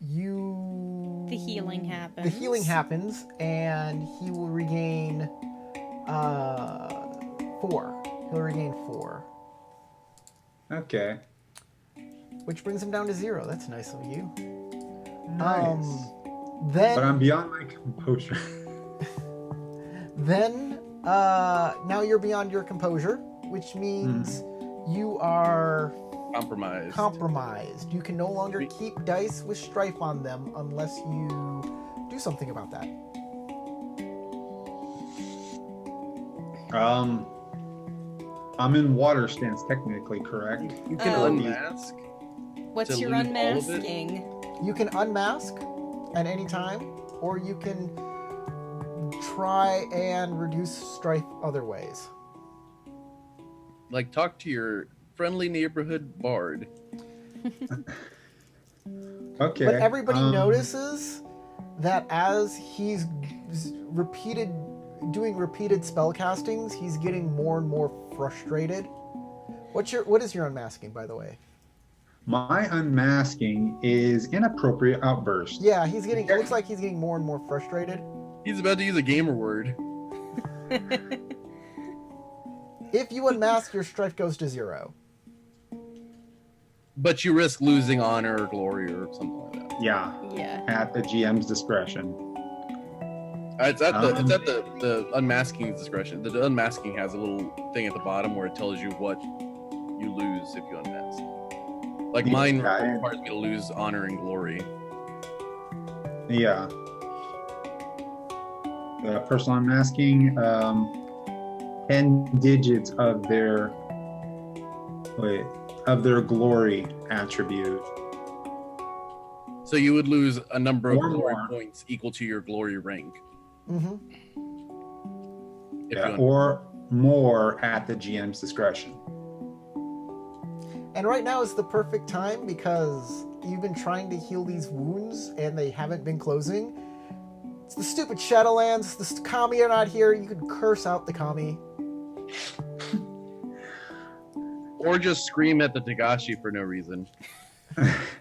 You. The healing happens. The healing happens, and he will regain 4. He'll regain 4, Okay. which brings him down to 0. That's nice of you. Nice. Then But I'm beyond my composure. Then, now you're beyond your composure, which means you are Compromised. compromised. You can no longer keep dice with strife on them unless you do something about that. I'm in water stance technically, correct? You can Oh. unmask. What's to your lose all of it? unmasking? You can unmask at any time, or you can try and reduce strife other ways. Like, talk to your friendly neighborhood bard. Okay. But everybody um, notices that as he's doing repeated spell castings, he's getting more and more frustrated. What is your unmasking, by the way? My unmasking is inappropriate outburst. Yeah, it looks like he's getting more and more frustrated. He's about to use a gamer word. If you unmask, your strife goes to 0. But you risk losing honor or glory or something like that. Yeah, Yeah. at the GM's discretion. It's at the unmasking's discretion. The unmasking has a little thing at the bottom where it tells you what you lose if you unmask. Like mine Yeah, requires me to lose honor and glory. Yeah. The personal unmasking, 10 digits of their glory attribute. So you would lose a number of Or glory more. points equal to your glory rank. Mm-hmm. If Yeah, you or more at the GM's discretion. And right now is the perfect time because you've been trying to heal these wounds and they haven't been closing. It's the stupid Shadowlands. The kami are not here. You could curse out the kami. Or just scream at the Tagashi for no reason.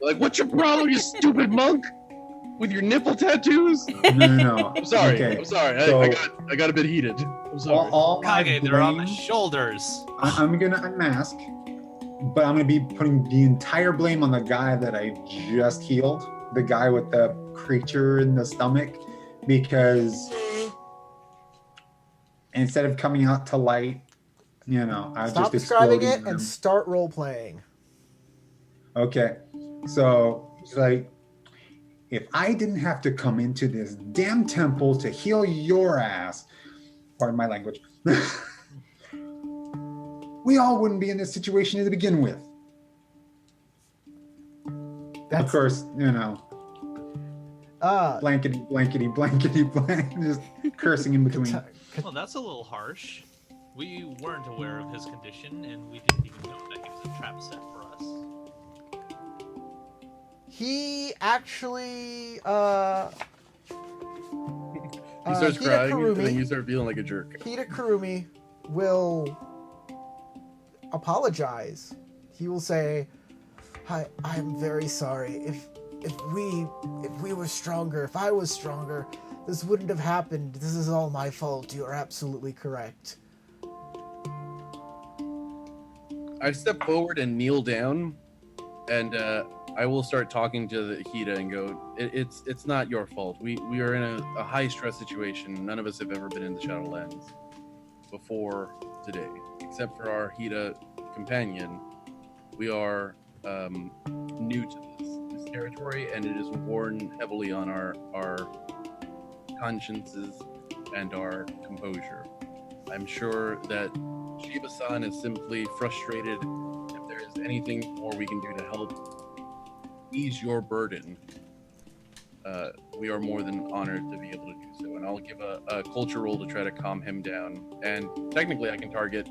Like, what's your problem, you stupid monk? With your nipple tattoos? No. I'm sorry. Okay, I'm sorry. so- I got a bit heated. I'm sorry. All my Kage, they're on the blame- shoulders. I'm gonna unmask, but I'm gonna be putting the entire blame on the guy that I just healed, the guy with the creature in the stomach, because instead of coming out to light, I Stop just describing exploded it them. and start role playing. Okay, so he's like, if I didn't have to come into this damn temple to heal your ass, pardon my language, we all wouldn't be in this situation to begin with. Of course, blankety, blankety, blankety, blank, just cursing in between. Well, that's a little harsh. We weren't aware of his condition, and we didn't even know that he was a trap set for us. He actually He starts Hida crying, and Kurumi- then you start feeling like a jerk. Hida Kurumi will apologize. He will say, I'm very sorry. If we were stronger, if I was stronger, this wouldn't have happened. This is all my fault. You are absolutely correct. I step forward and kneel down, and I will start talking to the Hida and go, it's not your fault. We are in a high stress situation. None of us have ever been in the Shadowlands before today, except for our Hida companion. We are new to this territory, and it is worn heavily on our consciences and our composure. I'm sure that Shiba-san is simply frustrated. If there is anything more we can do to help ease your burden, we are more than honored to be able to do so. And I'll give a culture roll to try to calm him down. And technically, I can target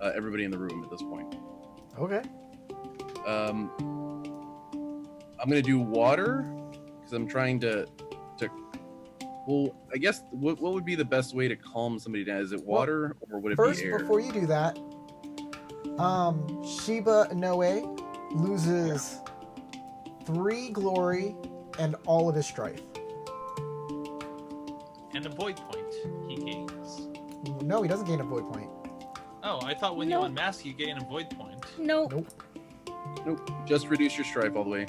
everybody in the room at this point. Okay. I'm gonna do water because I'm trying to. Well, I guess what would be the best way to calm somebody down? Is it water or would it First, be air? before you do that, Shiba Inoue loses 3 glory and all of his strife. And a void point he gains. No, he doesn't gain a void point. Oh, I thought when you No. unmask, you gain a void point. Nope. Nope. Just reduce your strife all the way.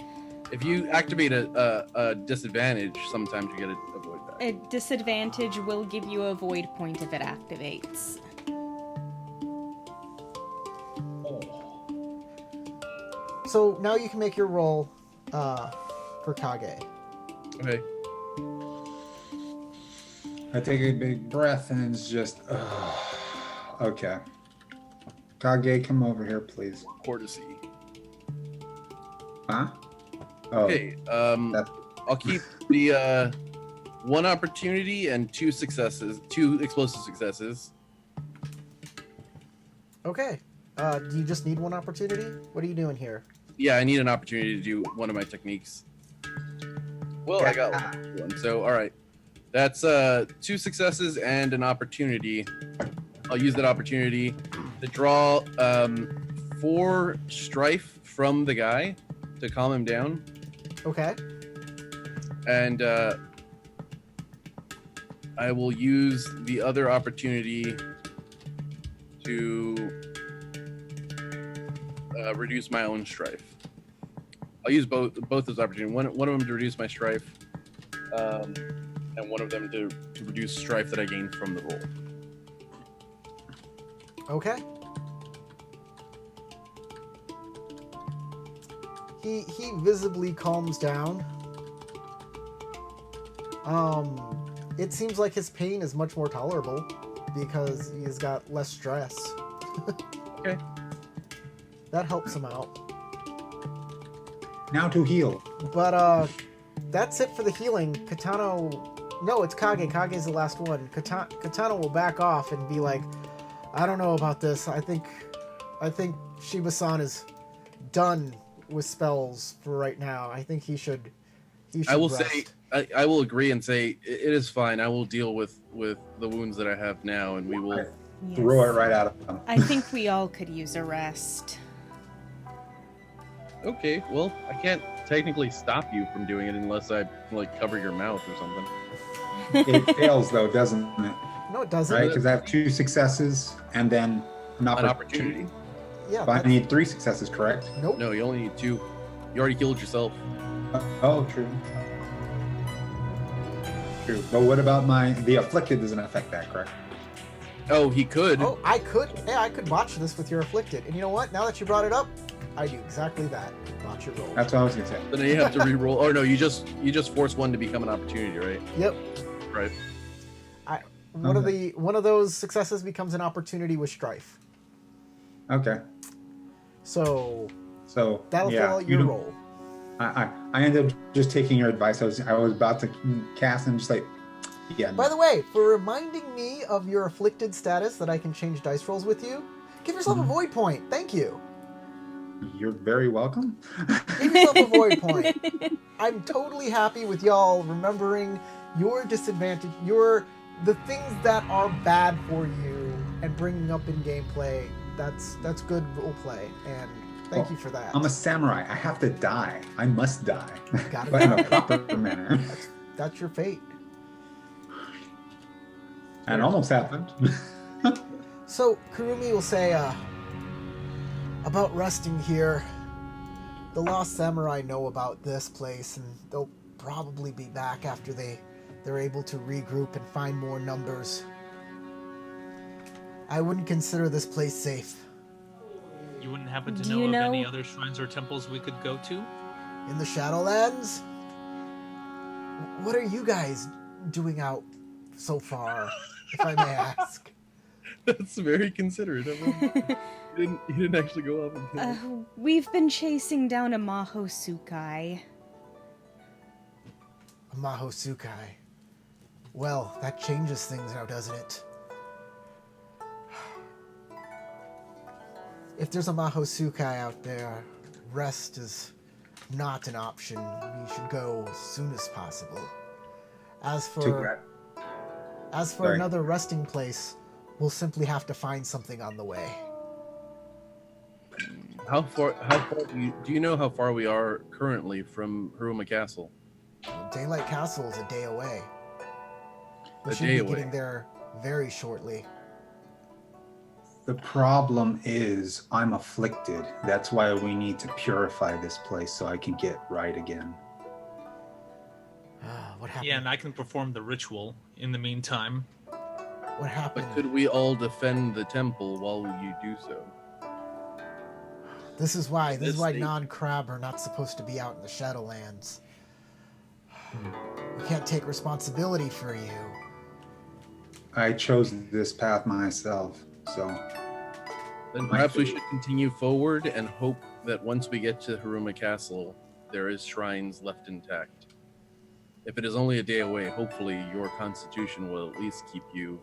If you activate a disadvantage, sometimes you get a void back. A disadvantage will give you a void point if it activates. So now you can make your roll for Kage. Okay. I take a big breath and it's just, okay. Kage, come over here, please. Courtesy. Huh? Oh, Okay. that- I'll keep the 1 opportunity and 2 successes, 2 explosive successes. Okay. Do you just need 1 opportunity? What are you doing here? Yeah, I need an opportunity to do one of my techniques. Well, I got one. So, all right. That's 2 successes and an opportunity. I'll use that opportunity to draw 4 strife from the guy to calm him down. Okay. And I will use the other opportunity to reduce my own strife. I'll use both those opportunities. One of them to reduce my strife, and one of them to reduce strife that I gained from the roll. Okay. He visibly calms down. It seems like his pain is much more tolerable because he's got less stress. Okay. That helps him out. now to heal. But that's it for the healing. Katano, no, it's Kage. Kage's the last one. Katano will back off and be like, I don't know about this. I think Shiba-san is done with spells for right now. I think he should. I will rest. say, I will agree and say it is fine. I will deal with the wounds that I have now, and we will. Throw it right out of him. I think we all could use a rest. Okay, well, I can't technically stop you from doing it unless I like cover your mouth or something. It fails though, doesn't it? No, it doesn't. Right? Because I have 2 successes and then an An opportunity. opportunity? Yeah. But I that's- need 3 successes, correct? Nope. No, you only need 2. You already killed yourself. Oh, true. True. But what about the afflicted doesn't affect that, correct? Oh, he could. Oh, I could. Yeah, I could watch this with your afflicted. And you know what? Now that you brought it up, I do exactly that. Watch your roll. That's what I was gonna say. Then you have to re-roll. Oh no, you just force one to become an opportunity, right? Yep. Right. One of those successes becomes an opportunity with strife. Okay. So So that'll yeah, fill out you your don't- roll. I ended up just taking your advice. I was about to cast and just like, yeah. By the way, for reminding me of your afflicted status that I can change dice rolls with you, give yourself a void point. Thank you. You're very welcome. Give yourself a void point. I'm totally happy with y'all remembering your disadvantage, the things that are bad for you, and bringing up in gameplay. That's good role play, and thank you for that. I'm a samurai. I have to die. I must die, Gotta but in die. a proper manner. That's your fate. And it almost happened. So Kurumi will say, about resting here. The Lost Samurai know about this place, and they'll probably be back after they're able to regroup and find more numbers. I wouldn't consider this place safe. You wouldn't happen to Do know you of know- any other shrines or temples we could go to? In the Shadowlands? What are you guys doing out so far, if I may ask? That's very considerate of him. He didn't actually go up and kill him. We've been chasing down a Mahosukai. A Mahosukai. Well, that changes things now, doesn't it? If there's a Mahosukai out there, rest is not an option. We should go as soon as possible. As for Sorry. another resting place, we'll simply have to find something on the way. How far do you know how far we are currently from Haruma Castle? Daylight Castle is a day away. We A should day be away. getting there very shortly. The problem is I'm afflicted. That's why we need to purify this place so I can get right again. What happened? Yeah, and I can perform the ritual in the meantime. What happened? But could we all defend the temple while you do so? This is why This thing- non-crab are not supposed to be out in the Shadowlands. We can't take responsibility for you. I chose this path myself, so Then perhaps we should continue forward and hope that once we get to Haruma Castle, there is shrines left intact. If it is only a day away, hopefully your constitution will at least keep you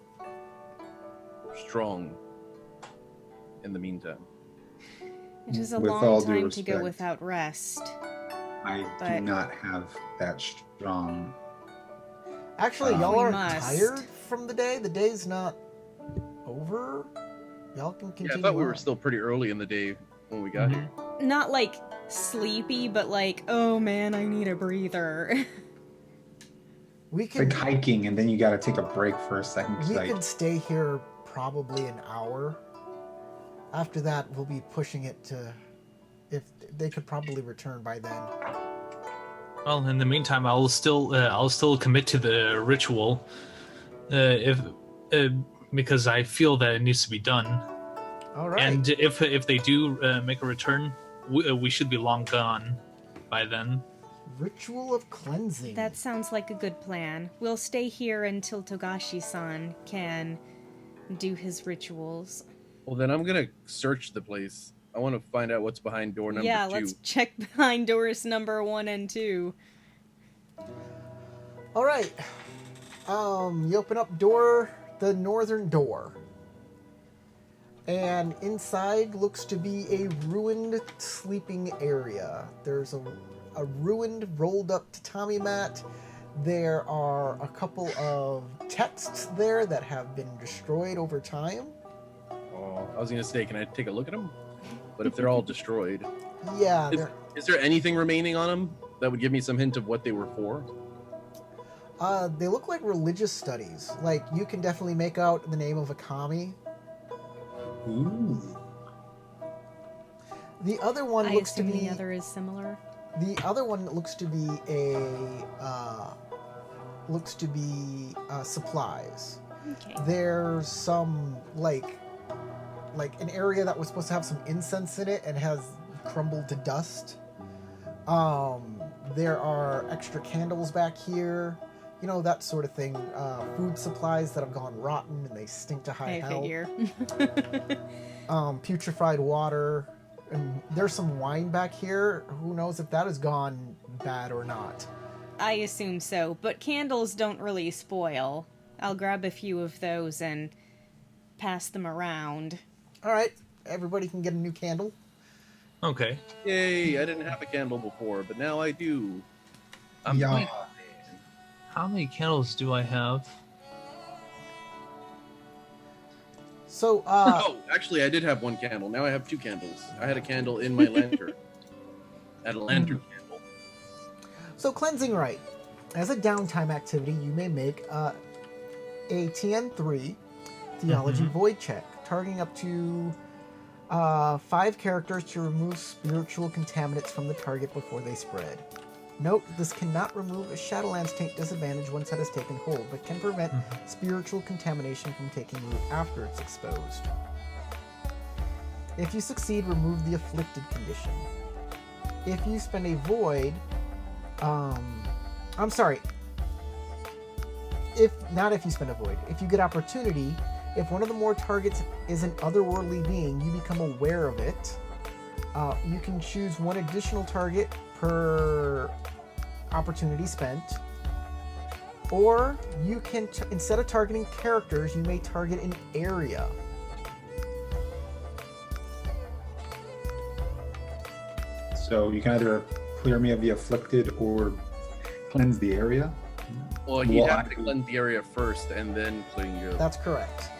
strong in the meantime. It is a With all long due time to go respect. without rest. I do But- not have that strong. Actually, y'all We aren't must. tired from the day. The day's not over. Y'all can Yeah, continue. I thought we were on. still pretty early in the day when we got here. Not like sleepy, but like, oh man, I need a breather. We It's can. like hiking, and then you got to take a break for a second. 'cause We like, could stay here probably an hour. After that, we'll be pushing it to. If they could probably return by then. Well, in the meantime, I'll still commit to the ritual, because I feel that it needs to be done. All right. And if they do make a return, we should be long gone by then. Ritual of cleansing. That sounds like a good plan. We'll stay here until Togashi-san can do his rituals. Well, then I'm gonna search the place. I want to find out what's behind door number Yeah, 2. let's check behind doors number 1 and 2. All right. You open up the northern door. And inside looks to be a ruined sleeping area. There's a ruined rolled up tatami mat. There are a couple of texts there that have been destroyed over time. Oh, I was gonna say, can I take a look at them? But if they're all destroyed, Yeah, is there anything remaining on them that would give me some hint of what they were for? they look like religious studies. Like, you can definitely make out the name of a kami. Ooh. The other one I looks to assume be the other is similar. the other one looks to be supplies. Okay. There's some like an area that was supposed to have some incense in it and has crumbled to dust. There are extra candles back here, you know, that sort of thing. Food supplies that have gone rotten and they stink to high I hell. figure. Putrefied water, and there's some wine back here. Who knows if that has gone bad or not. I assume so, but candles don't really spoil. I'll grab a few of those and pass them around. All right, everybody can get a new candle. Okay. Yay! I didn't have a candle before, but now I do. I'm Yeah. fine. How many candles do I have? So, Oh, actually, I did have one candle. Now I have two candles. I had a candle in my lantern. I had a lantern candle. So cleansing rite. As a downtime activity, you may make a TN3 Theology Void check, targeting up to 5 characters to remove spiritual contaminants from the target before they spread. Note, this cannot remove a Shadowlands taint disadvantage once it has taken hold, but can prevent spiritual contamination from taking root after it's exposed. If you succeed, remove the afflicted condition. If you spend a void, I'm sorry. If you spend a void, if you get opportunity, if one of the more targets is an otherworldly being, you become aware of it. You can choose one additional target per opportunity spent, or you can instead of targeting characters, you may target an area. So you can either clear me of the afflicted or cleanse the area. Well, you Well, have to cleanse the area first and then clean your. That's correct.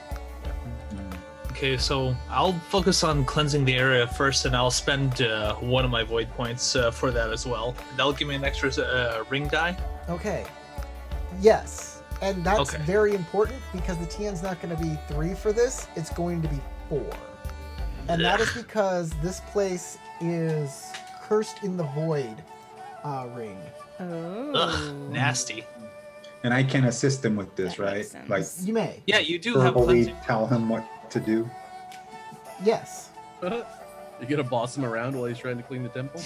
Okay, so I'll focus on cleansing the area first, and I'll spend one of my void points for that as well. That'll give me an extra ring die. Okay. Yes, and that's Okay. very important because the TN's not going to be 3 for this. It's going to be 4. And that is because this place is cursed in the void ring. Oh. Ugh, nasty. And I can assist him with this, That right? makes sense. Like You may. Yeah, you do have verbally cleansing. tell him what to do. Yes. You gonna boss him around while he's trying to clean the temple?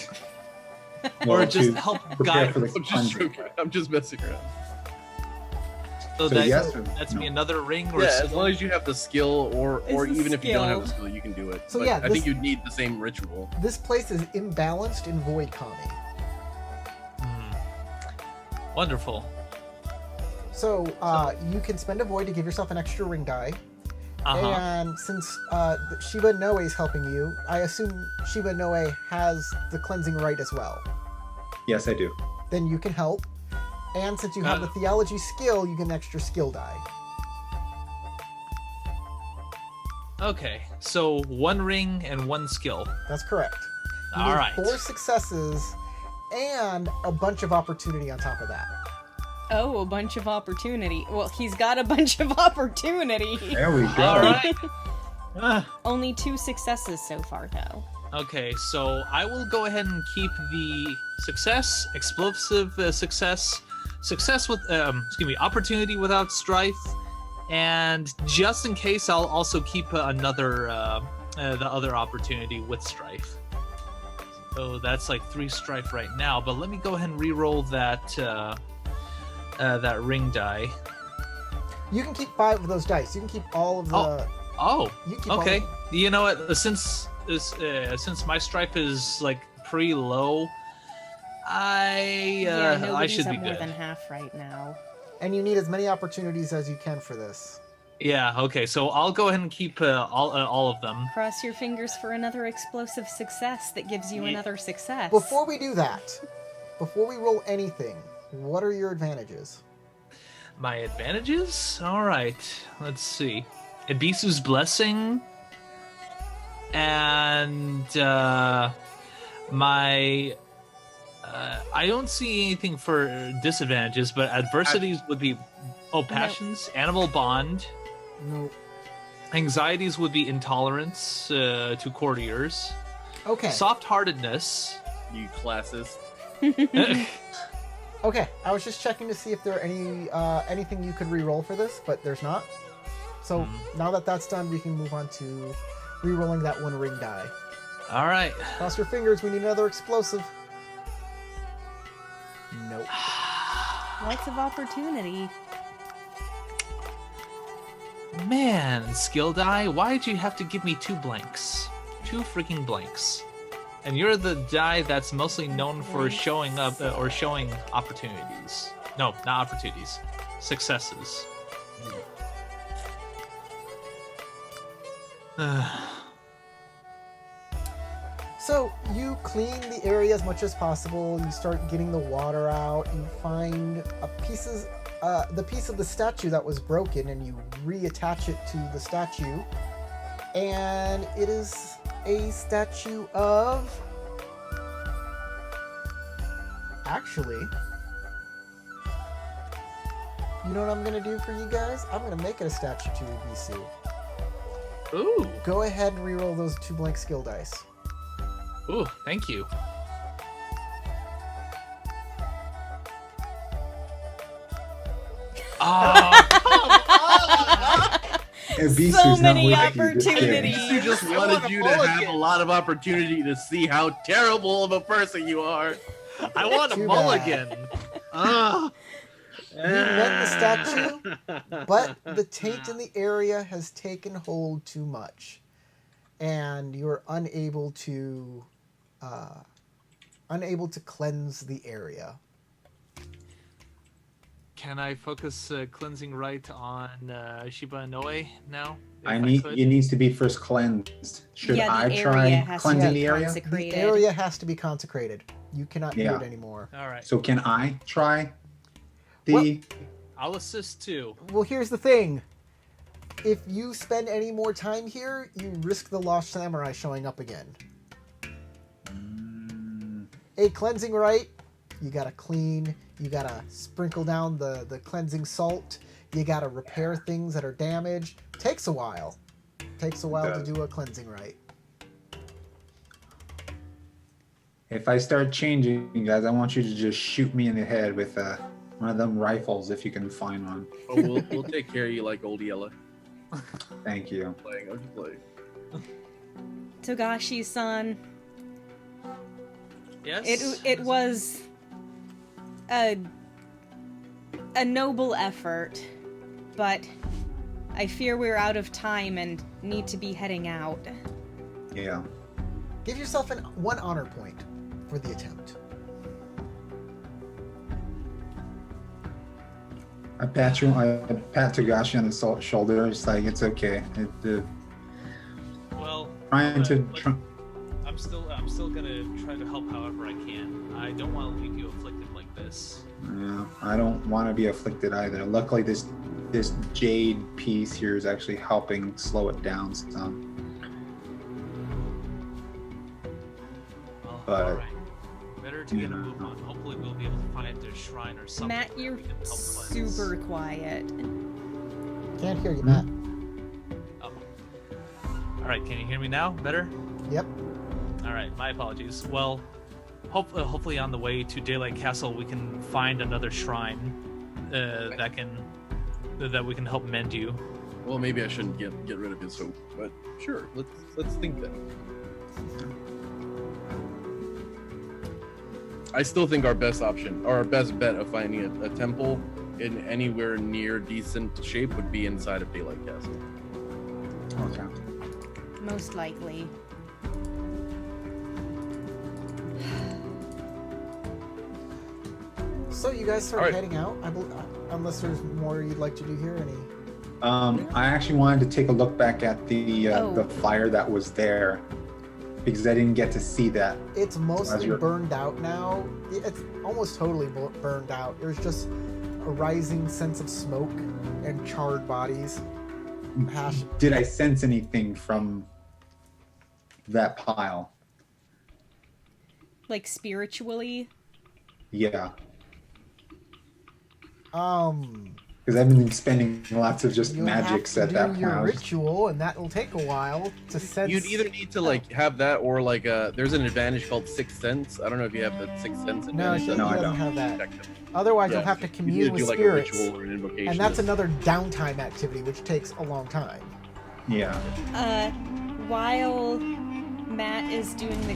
Or Well, just to help prepare guide. for the I'm just cleansing. joking. I'm just messing around. So So that's, yes or that's no? me another ring or Yeah, so. as long as you have the skill, or It's the even if you don't have the skill. skill, you can do it. So But yeah, I this- think you'd need the same ritual. This place is imbalanced in void kami. Wonderful. So you can spend a void to give yourself an extra ring die. Uh-huh. And since Shiba Noe is helping you, I assume Shiba Noe has the cleansing rite as well. Yes, I do. Then you can help. And since you have the theology skill, you get an extra skill die. Okay, so one ring and one skill. That's correct. You All need right. 4 successes and a bunch of opportunity on top of that. Oh, a bunch of opportunity. Well, he's got a bunch of opportunity. There we go. All right. Ah, Only 2 successes so far, though. okay, so I will go ahead and keep the success, explosive success with opportunity without strife, and just in case, I'll also keep another the other opportunity with strife. So that's like 3 strife right now. But let me go ahead and re-roll that that ring die. You can keep 5 of those dice. You can keep all of the. Oh, You can keep all okay. of them. You know what? Since my strife is like pretty low, I Nobody's should at be more good. than half right now. And you need as many opportunities as you can for this. Yeah. Okay. So I'll go ahead and keep all of them. Cross your fingers for another explosive success that gives you Ye- another success. Before we do that, before we roll anything, what are your advantages? My advantages? All right. Let's see. Ibisu's blessing, and my. I don't see anything for disadvantages, but adversities would be. Oh, passions, animal bond. Nope. Anxieties would be intolerance to courtiers. Okay. Soft-heartedness. You classist. Okay, I was just checking to see if there are anything you could re-roll for this, but there's not. So now that that's done, we can move on to re-rolling that one ring die. All right. Cross your fingers, we need another explosive. Nope. Lots of opportunity. Man, skill die, why'd you have to give me 2 blanks? 2 freaking blanks. And you're the die that's mostly known for showing up or showing opportunities. No, not opportunities. Successes. So you clean the area as much as possible. You start getting the water out. You find the piece of the statue that was broken, and you reattach it to the statue. And it is a statue of. Actually, you know what I'm gonna do for you guys? I'm gonna make it a statue to Ibisu. Ooh. Go ahead and reroll those 2 blank skill dice. Ooh, thank you. Ibisu's not many with you this game. opportunities. You just wanted you to have a lot of opportunity to see how terrible of a person you are. I want a Too mulligan. Ah. You met the statue, but the taint in the area has taken hold too much, and you're unable to cleanse the area. Can I focus cleansing right on Shiba Inoue now? It needs to be first cleansed. Should Yeah, the I area try has to cleansing be the area? consecrated. The area has to be consecrated. You cannot do Yeah. it anymore. All right. So can I try the? Well- I'll assist too. Well, here's the thing. If you spend any more time here, you risk the Lost Samurai showing up again. A cleansing rite, you gotta clean, you gotta sprinkle down the cleansing salt, you gotta repair things that are damaged. Takes a while. Takes a while to do a cleansing rite. If I start changing, guys, I want you to just shoot me in the head with one of them rifles if you can find one. Oh, we'll take care of you like old Yella. Thank you. I'm just playing. Togashi-san, Yes. it was a noble effort, but I fear we're out of time and need to be heading out. Yeah. Give yourself one honor point for the attempt. I pat Togashi on the shoulder. It's like it's okay. Well, Trying to. I'm still gonna try to help however I can. I don't want to leave you afflicted like this. Yeah, I don't want to be afflicted either. Luckily, this jade piece here is actually helping slow it down some. Well, But- all right. Better to get a move on. Hopefully, we'll be able to find a shrine or something. Matt, where you're we can help cleanse. super quiet. Can't hear you, Matt. Oh. All right, can you hear me now? Better? Yep. All right, my apologies. Well, hopefully on the way to Daylight Castle, we can find another shrine that we can help mend you. Well, maybe I shouldn't get rid of his hope, but sure, let's think that. I still think our best option, or our best bet of finding a temple in anywhere near decent shape would be inside of Daylight Castle. Okay. Most likely. So you guys start All right. heading out. Unless there's more you'd like to do here. I actually wanted to take a look back at the Oh. fire that was there because I didn't get to see that. It's mostly you're- burned out now. It's almost totally burned out. There's just a rising sense of smoke and charred bodies. Hash. Did I sense anything from that pile? Like spiritually? Yeah, Um, because I've been spending lots of just you'll magics have at to that do point. your I was- ritual, and that'll take a while to sense. You'd either need to like have that or like there's an advantage called Sixth Sense. I don't know if you have the Sixth Sense No, advantage. he that No, I doesn't don't. have that. protect them. Otherwise, you'll Yeah, have to you commune need to with do like spirits, a ritual or an invocation. and that's another downtime activity, which takes a long time. Yeah. While Matt is doing the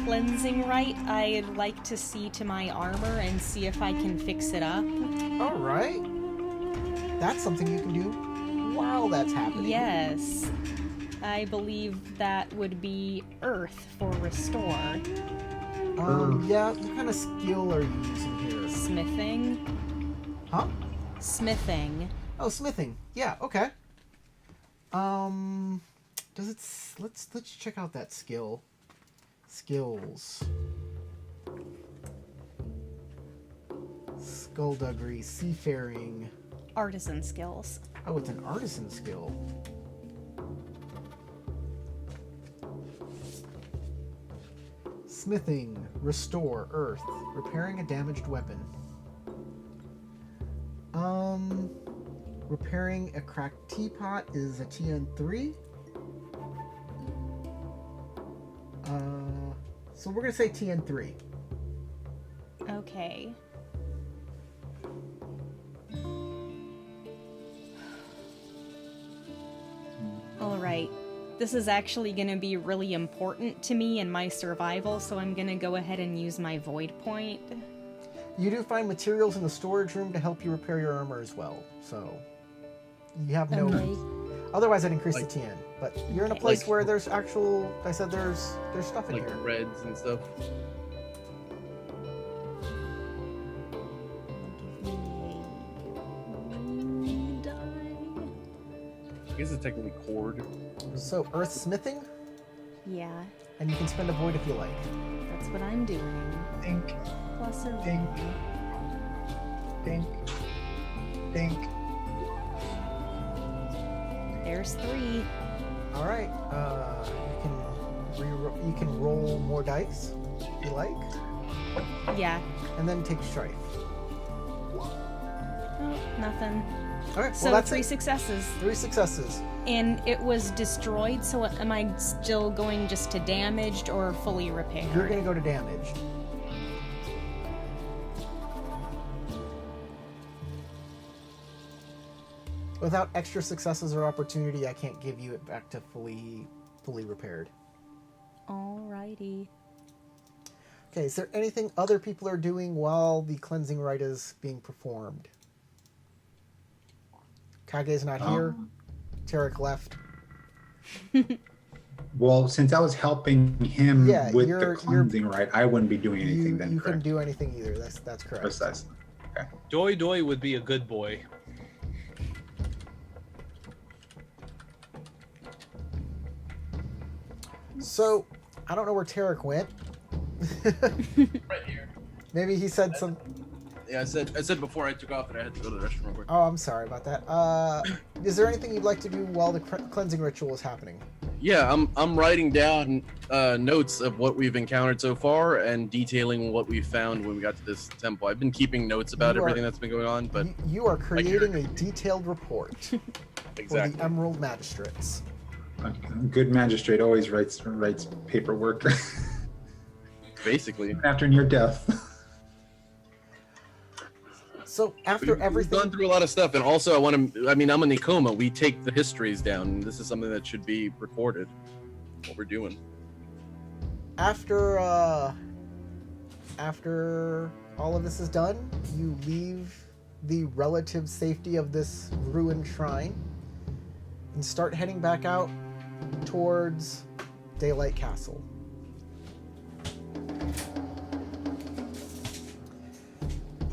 cleansing rite, I'd like to see to my armor and see if I can fix it up. All right, that's something you can do while that's happening. Yes. I believe that would be Earth for restore. Yeah. What kind of skill are you using here? Smithing. Huh? Smithing. Oh, smithing. Yeah. Okay. Does it? Let's check out that skill. Skills. Skullduggery, seafaring. Artisan skills. Oh, it's an artisan skill. Smithing, restore, earth, repairing a damaged weapon. Repairing a cracked teapot is a TN3. So we're gonna say TN3. Okay. Alright. This is actually going to be really important to me and my survival, so I'm going to go ahead and use my void point. You do find materials in the storage room to help you repair your armor as well. So you have no. Okay. Otherwise, I'd increase Like- the TN. But you're in a Okay. place Like- where there's actual. I said there's stuff in like here. reds and stuff. I guess it's technically cord. So earth smithing, Yeah, and you can spend a void if you like. that's what I'm doing. Dink, Plus a dink, dink, dink. There's 3. All right. You can roll more dice if you like, Yeah. and then take strife. Oh, nothing. All right. So Well, that's 3 it. successes. 3 successes. And it was destroyed, so am I still going just to damaged or fully repaired? You're gonna go to damage. Without extra successes or opportunity, I can't give you it back to fully repaired. Alrighty. Okay, is there anything other people are doing while the cleansing rite is being performed? Kage's not here. Tarek left. Well, since I was helping him Yeah, with you're- the cleansing, right, I wouldn't be doing anything You then. couldn't Correct. do anything either. That's correct. Precisely. Doi Doi would be a good boy. So, I don't know where Tarek went. Right here. Maybe he said some. Yeah, I said before I took off that I had to go to the restroom real quick. Oh, I'm sorry about that. Is there anything you'd like to do while the cleansing ritual is happening? Yeah, I'm writing down notes of what we've encountered so far and detailing what we found when we got to this temple. I've been keeping notes about You are- everything that's been going on, but You are creating a detailed report for exactly. the Emerald Magistrates. A good magistrate always writes paperwork Basically, after near death. So after we've everything, gone through a lot of stuff, and also I want to. I mean, I'm a Nikoma. We take the histories down, and this is something that should be recorded. What we're doing. after all of this is done, you leave the relative safety of this ruined shrine and start heading back out towards Daylight Castle.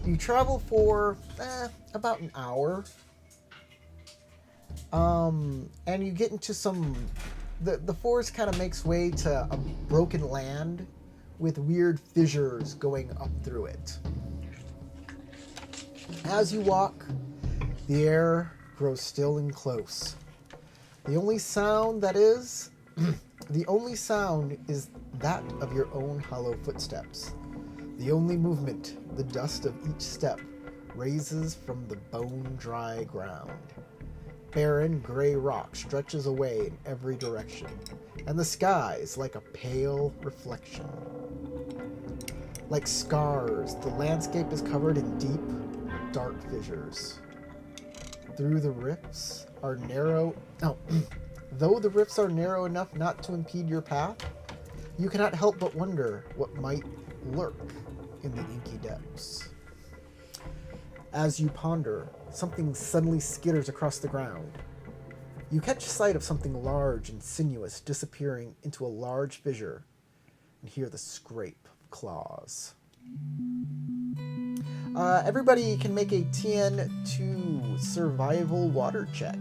You travel for about an hour. And you get into some... The forest kind of makes way to a broken land with weird fissures going up through it. As you walk, the air grows still and close. The only sound is that of your own hollow footsteps. The only movement, the dust of each step, raises from the bone-dry ground. Barren gray rock stretches away in every direction, and the sky is like a pale reflection. Like scars, the landscape is covered in deep, dark fissures. Though the rifts are narrow enough not to impede your path, you cannot help but wonder what might lurk in the inky depths. As you ponder, something suddenly skitters across the ground. You catch sight of something large and sinuous disappearing into a large fissure and hear the scrape of claws. Everybody can make a TN2 survival water check.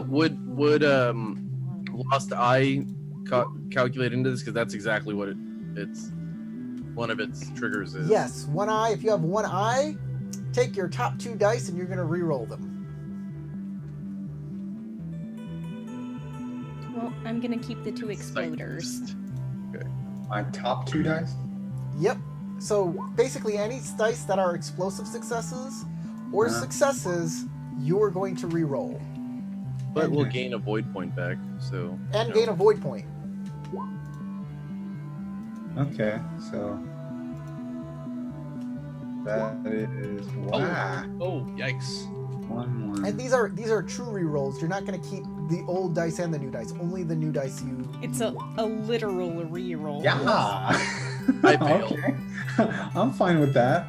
Would Lost Eye calculate into this? Because that's exactly what it's one of its triggers is. Yes, one eye. If you have one eye, take your top 2 dice and you're going to re-roll them. Well, I'm gonna keep the 2 exploders. Okay. My top 2 dice? Yep. So basically any dice that are explosive successes or successes, you're going to re-roll. But we'll gain a void point back, so... And gain a void point. Okay, so... That is... Wow. Oh, yikes. 1, 1. And these are true re-rolls. You're not going to keep the old dice and the new dice. Only the new dice you... It's a literal re-roll. Yeah! I failed. Okay. I'm fine with that.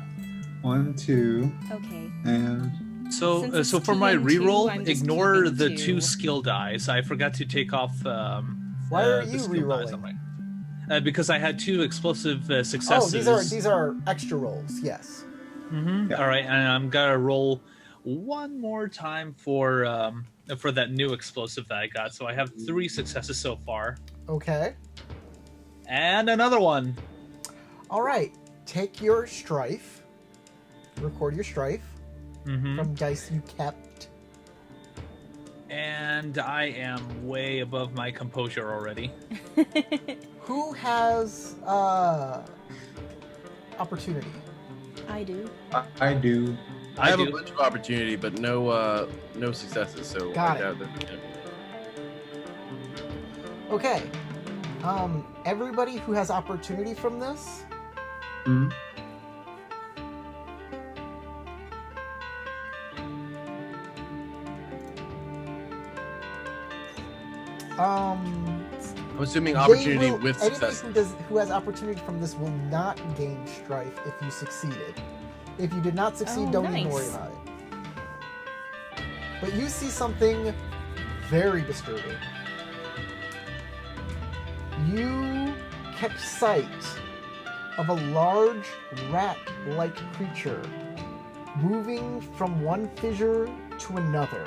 1, 2, Okay. and... So, Since it's so for my TN2, reroll, I'm just ignore keeping the 2. 2 skill dice. I forgot to take off. Why are the you skill dice rerolling? on mine. Because I had 2 explosive Oh, successes. these are extra rolls. Yes. Mm-hmm. Yeah. All right, and I'm gonna roll one more time for that new explosive that I got. So I have 3 successes so far, Okay. and another one. All right. Take your strife. Record your strife Mm-hmm. from dice you kept. And I am way above my composure already. Who has opportunity? I do. I do. I have do. a bunch of opportunity, but no successes, so Got I it. doubt that... yeah. Okay. Everybody who has opportunity from this, Mhm. um, I'm assuming they opportunity will- with anybody success. who has opportunity from this will not gain strife if you succeeded. If you did not succeed, Oh, don't even nice. worry about it. But you see something very disturbing. You kept sight of a large rat-like creature moving from one fissure to another.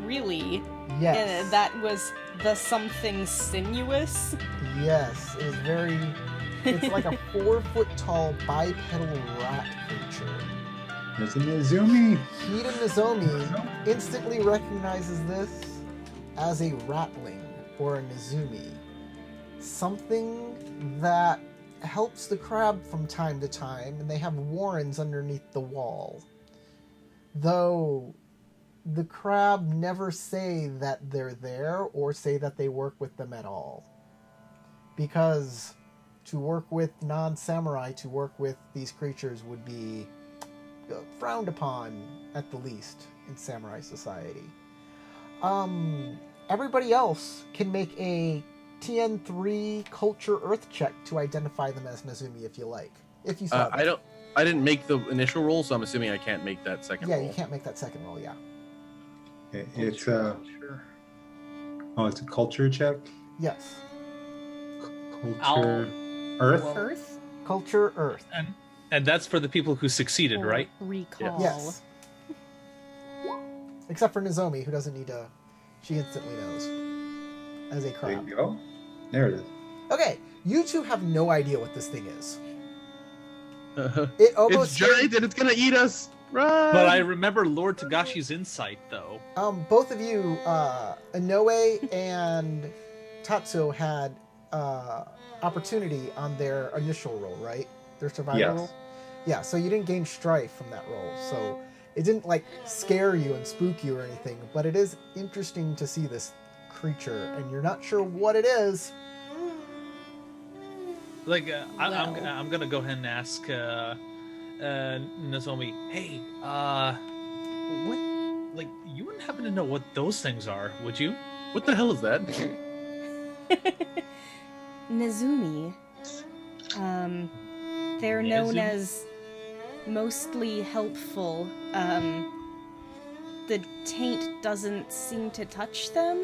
Really? Yes. That was the something sinuous? Yes, it is very... It's like a 4-foot-tall bipedal rat creature. There's a Mizumi. Hida Nozomi instantly recognizes this as a ratling or a Nezumi. Something that helps the crab from time to time, and they have warrens underneath the wall. Though the crab never say that they're there or say that they work with them at all. Because to work with non-samurai, to work with these creatures would be frowned upon at the least in samurai society. Everybody else can make a TN3 culture earth check to identify them as Nezumi if you like. If you saw them. I didn't make the initial roll, so I'm assuming I can't make that second Yeah, roll. you can't make that second roll, yeah. It's a... Oh, it's a culture check? Yes. Culture... Earth? Earth? Culture Earth. And that's for the people who succeeded, Or right? Recall. Yes. Except for Nozomi, who doesn't need to. She instantly knows. As a There crab. you go. There it is. Okay, you two have no idea what this thing is. It almost It's giant and it's gonna eat us. Run! But I remember Lord Tagashi's insight, though. both of you, Inoue and Tatsuo had opportunity on their initial roll, right? Their survival Yes. roll? Yeah, so you didn't gain strife from that roll. So it didn't like scare you and spook you or anything, but it is interesting to see this creature and you're not sure what it is. Like, Well. I'm gonna go ahead and ask Nozomi, hey, what, like, you wouldn't happen to know what those things are, would you? What the hell is that? Nezumi. They're known Nezumi? as mostly helpful. The taint doesn't seem to touch them.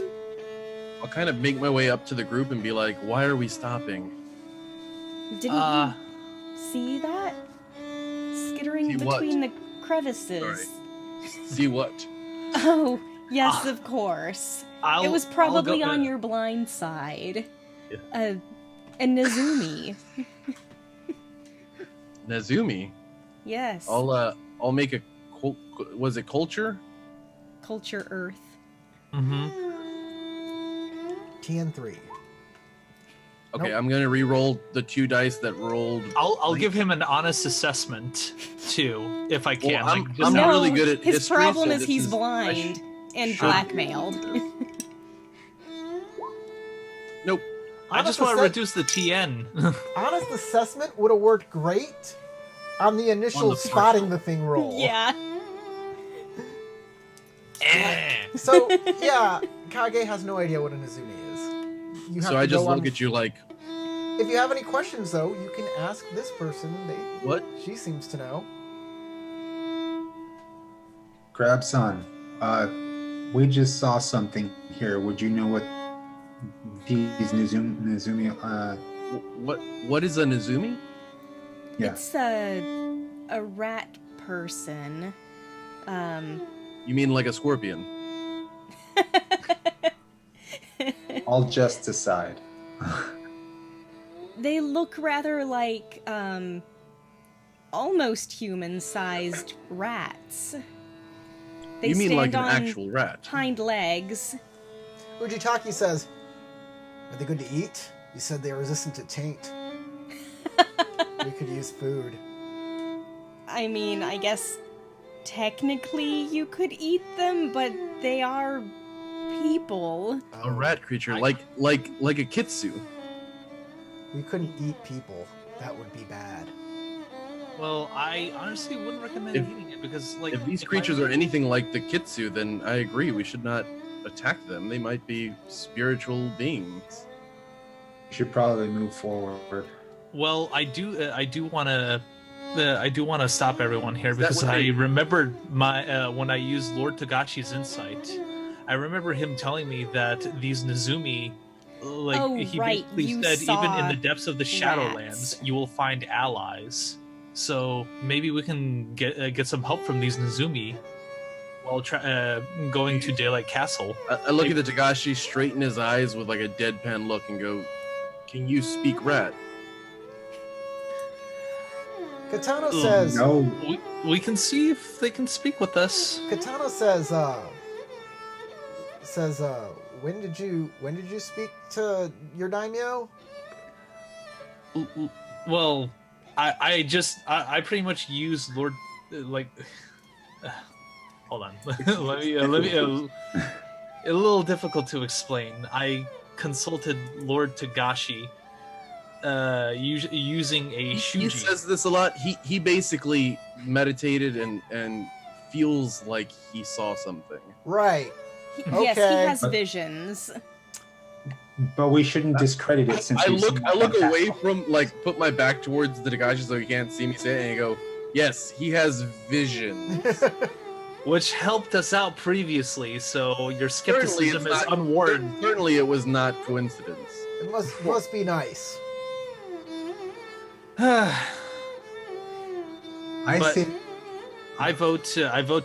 I'll kind of make my way up to the group and be like, why are we stopping? Didn't you see that? Skittering See what? between the crevices. Sorry. See what? Oh, yes, of course. I'll, It was I'll probably go- on your blind side. Yeah. And Nezumi. Nezumi. Yes. I'll make a was it culture? Culture Earth. Mm-hmm. TN3. Okay, Nope. I'm gonna re-roll the 2 dice that rolled. I'll give him an honest assessment too, if I can. Well, I'm- like, just I'm no, really good at his history, problem so is this he's is- blind and should- blackmailed. Nope. I just Honest want to assess- reduce the TN. Honest assessment would have worked great on the initial On the first spotting the thing roll. Yeah. So, yeah, Kage has no idea what a Nezumi is. You have So to I just go on- look at you like, If you have any questions, though, you can ask this person. what? She seems to know. Crab-san, we just saw something here. Would you know what these Nezumi What is a Nezumi? yeah. It's a rat person. You mean like a scorpion? All just aside. They look rather like almost human-sized rats. They You mean stand like an on actual rat? hind legs. Ujitaki says, "Are they good to eat? You said they're resistant to taint. We could use food." I mean, I guess technically you could eat them, but they are people. A rat creature, I- like a kitsu. We couldn't eat people. That would be bad. Well, I honestly wouldn't recommend If- eating it because, like, If these I- creatures are anything like the kitsu, then I agree. We should not attack them. They might be spiritual beings. We should probably move forward. Well, I do want to stop everyone here Is that because what I they- remembered my when I used Lord Tagashi's insight. I remember him telling me that these Nezumi, like Oh, he right, basically you said, even in saw the depths of the rats. Shadowlands, you will find allies. So maybe we can get some help from these Nezumi while going to Daylight Castle. I look at the Tagashi, straighten his eyes with like a deadpan look, and go, "Can you speak rat?" Katano Oh, says, No, We can see if they can speak with us. Katano says, when did you speak to your daimyo? Well, I pretty much use Lord like. Hold on, let me a little difficult to explain. I consulted Lord Tagashi, using a He shuji. says this a lot. He basically meditated and feels like he saw something. Right. Yes, he Okay. has visions. but we shouldn't discredit it since I we've look seen away fantastic- from, like, put my back towards the Tagashi so he can't see me say it, and I go, "Yes, he has vision." Which helped us out previously, so your skepticism it's is not- unwarranted. Certainly, it was not coincidence. It must be nice. I But- say I vote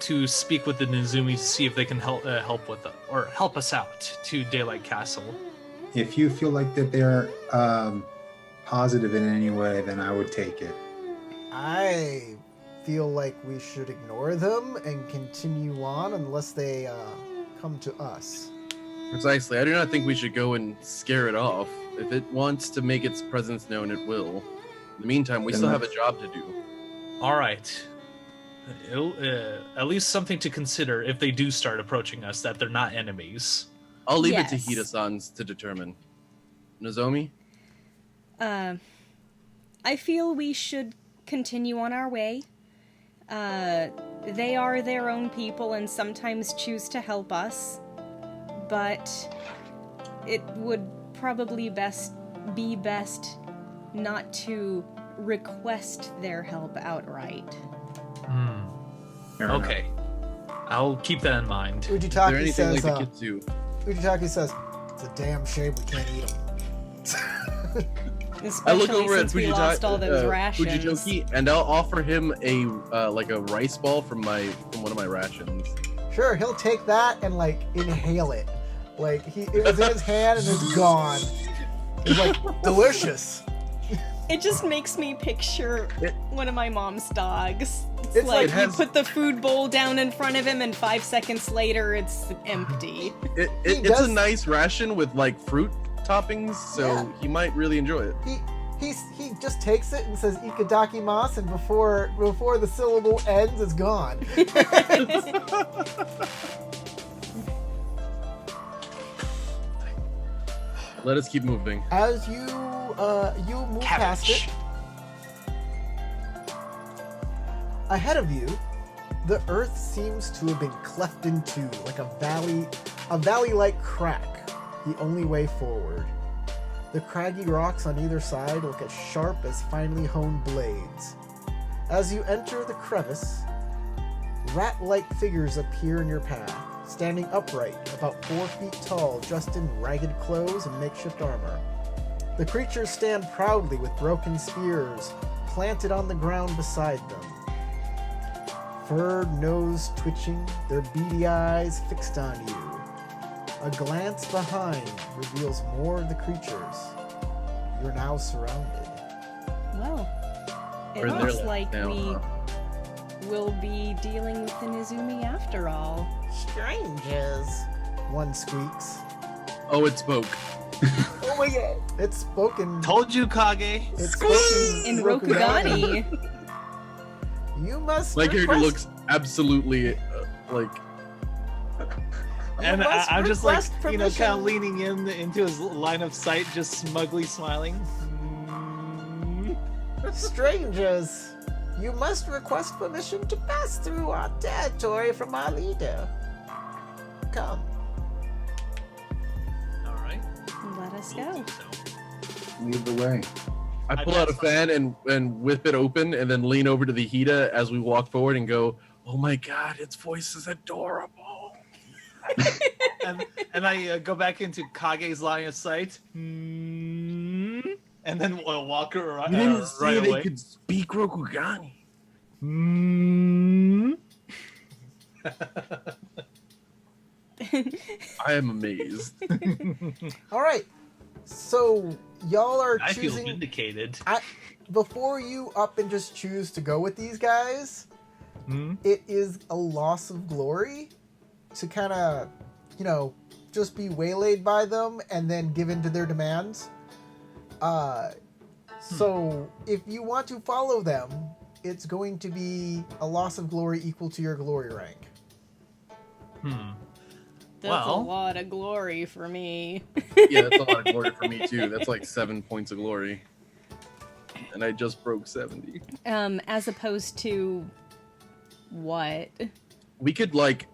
to speak with the Nizumi to see if they can help help us out to Daylight Castle. if you feel like that they're positive in any way, then I would take it. I feel like we should ignore them and continue on unless they come to us. Precisely. I do not think we should go and scare it off. If it wants to make its presence known, it will. In the meantime, we still have a job to do. All right. At least something to consider if they do start approaching us, that they're not enemies. I'll leave it to Yes. Hida-san's to determine. Nozomi? I feel we should continue on our way. They are their own people and sometimes choose to help us, but it would probably be best not to request their help outright. Fair enough. Okay. I'll keep that in mind. Is there Ujitaki anything says, like the kids do? Ujitaki says, it's a damn shame we can't eat them. Especially I look over at since we lost all those rations. Fujijoki, and I'll offer him a like a rice ball from one of my rations. Sure, he'll take that and like inhale it. Like it was in his hand and it's gone. He's like, delicious. It just makes me picture one of my mom's dogs. It's like Like, it has- you put the food bowl down in front of him and 5 seconds later it's empty. It's does- a nice ration with like fruit toppings, so Yeah. he might really enjoy it. He just takes it and says ikadakimasu, and before the syllable ends, it's gone. Let us keep moving. As you move past it, ahead of you, the earth seems to have been cleft in two, like a valley-like crack, the only way forward. The craggy rocks on either side look as sharp as finely honed blades. As you enter the crevice, rat-like figures appear in your path, standing upright, about 4 feet tall, dressed in ragged clothes and makeshift armor. The creatures stand proudly with broken spears planted on the ground beside them. Furred nose twitching, their beady eyes fixed on you. A glance behind reveals more of the creatures. You're now surrounded. Well, it Or they're looks left like now, we huh? will be dealing with the Nizumi after all. Strangers, one squeaks. Oh, it spoke. Oh my god! It's spoken. Told you, Kage. It's spoken In Rokugani. You must. My character request- looks absolutely like. And must I'm just like, request kind of permission. leaning into his line of sight, just smugly smiling. Strangers, you must request permission to pass through our territory from our leader. Come. All right. Let us We'll go. do so. Lead the way. I pull out a fan and whip it open, and then lean over to the Hida as we walk forward and go, "Oh my god, its voice is adorable." and I go back into Kage's line of sight. And then walk around You didn't say right they away. could speak Rokugani. I am amazed. All right. So y'all are I feel choosing. vindicated. Before you up and just choose to go with these guys, Hmm? it is a loss of glory to kind of, just be waylaid by them and then give in to their demands. So if you want to follow them, it's going to be a loss of glory equal to your glory rank. That's Well- a lot of glory for me. Yeah, that's a lot of glory for me too. That's like 7 points of glory, and I just broke 70. As opposed to what? We could like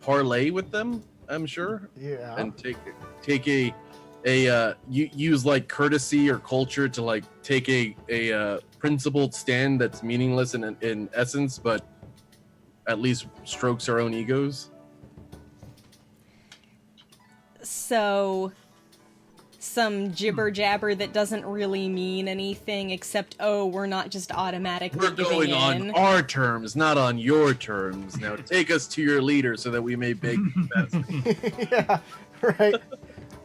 parlay with them, I'm sure, Yeah. and take use like courtesy or culture to like take a principled stand that's meaningless in essence, but at least strokes our own egos. So, some jibber jabber that doesn't really mean anything except, oh, we're not just automatically We're giving going in. on our terms, not on your terms. Now take us to your leader so that we may beg you best. Yeah, right.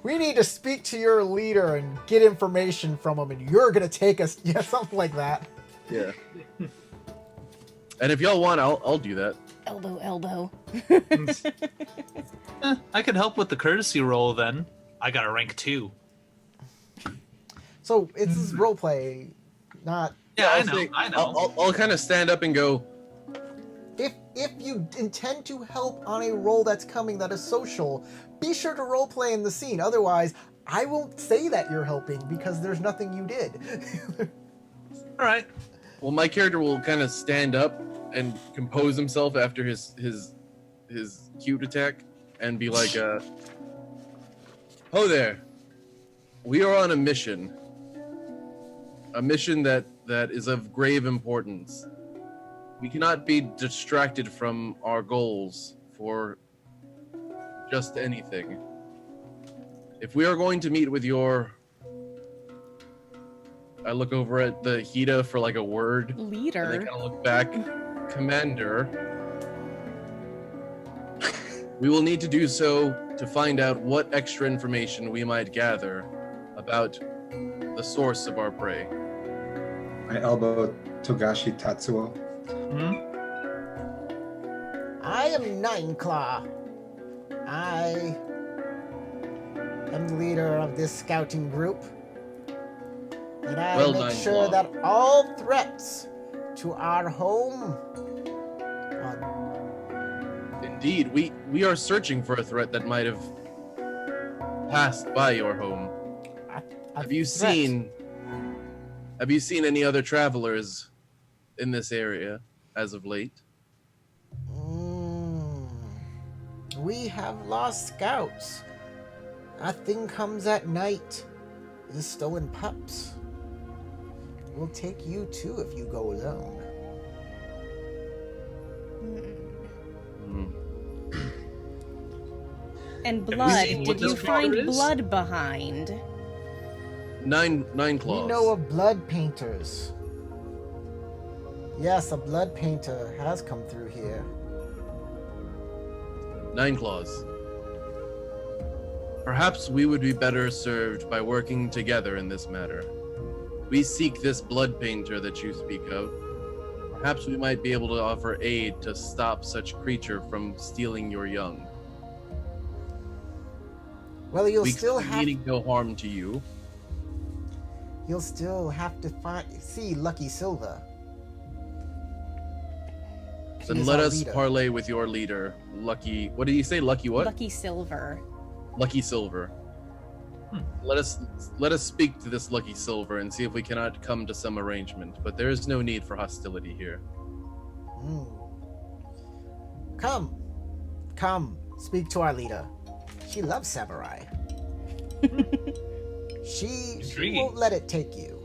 We need to speak to your leader and get information from him, and you're gonna take us. Yeah, something like that. Yeah. And if y'all want, I'll do that. Elbow, elbow. I could help with the courtesy roll then. I got a rank 2. So it's this role play, not Yeah, I'll I know. say- I know. I'll kind of stand up and go, if you intend to help on a role that's coming that is social, be sure to role play in the scene. Otherwise, I won't say that you're helping because there's nothing you did. All right. well, my character will kind of stand up and compose himself after his cute attack and be like, "Oh there, we are on a mission that is of grave importance. We cannot be distracted from our goals for just anything. If we are going to meet with your..." I look over at the Hida for like a word. And they Leader. kind of look back. "Commander, we will need to do so to find out what extra information we might gather about the source of our prey." I elbow Togashi Tatsuo. Hmm? I am Nine Claw. I am the leader of this scouting group. And I Well, make Nine sure Claw. that all threats to our home are Indeed, we are searching for a threat that might have passed by your home. a Have you threat. seen any other travelers in this area as of late? We have lost scouts. That thing comes at night. The stolen pups. We'll take you too if you go alone. Hmm. And we blood. seen what Did you this find creature is? blood behind? Nine claws. We know of blood painters. Yes, a blood painter has come through here. 9 claws. Perhaps we would be better served by working together in this matter. We seek this blood painter that you speak of. Perhaps we might be able to offer aid to stop such creature from stealing your young. Well, We meaning no harm to you. you'll still have to see Lucky Silver. Then He's let our us leader. parlay with your leader, Lucky. What did you say? Lucky what? Lucky Silver. Lucky Silver. Let us speak to this Lucky Silver and see if we cannot come to some arrangement. But there is no need for hostility here. Hmm. Come, speak to our leader. She loves samurai. she Intriguing. won't let it take you.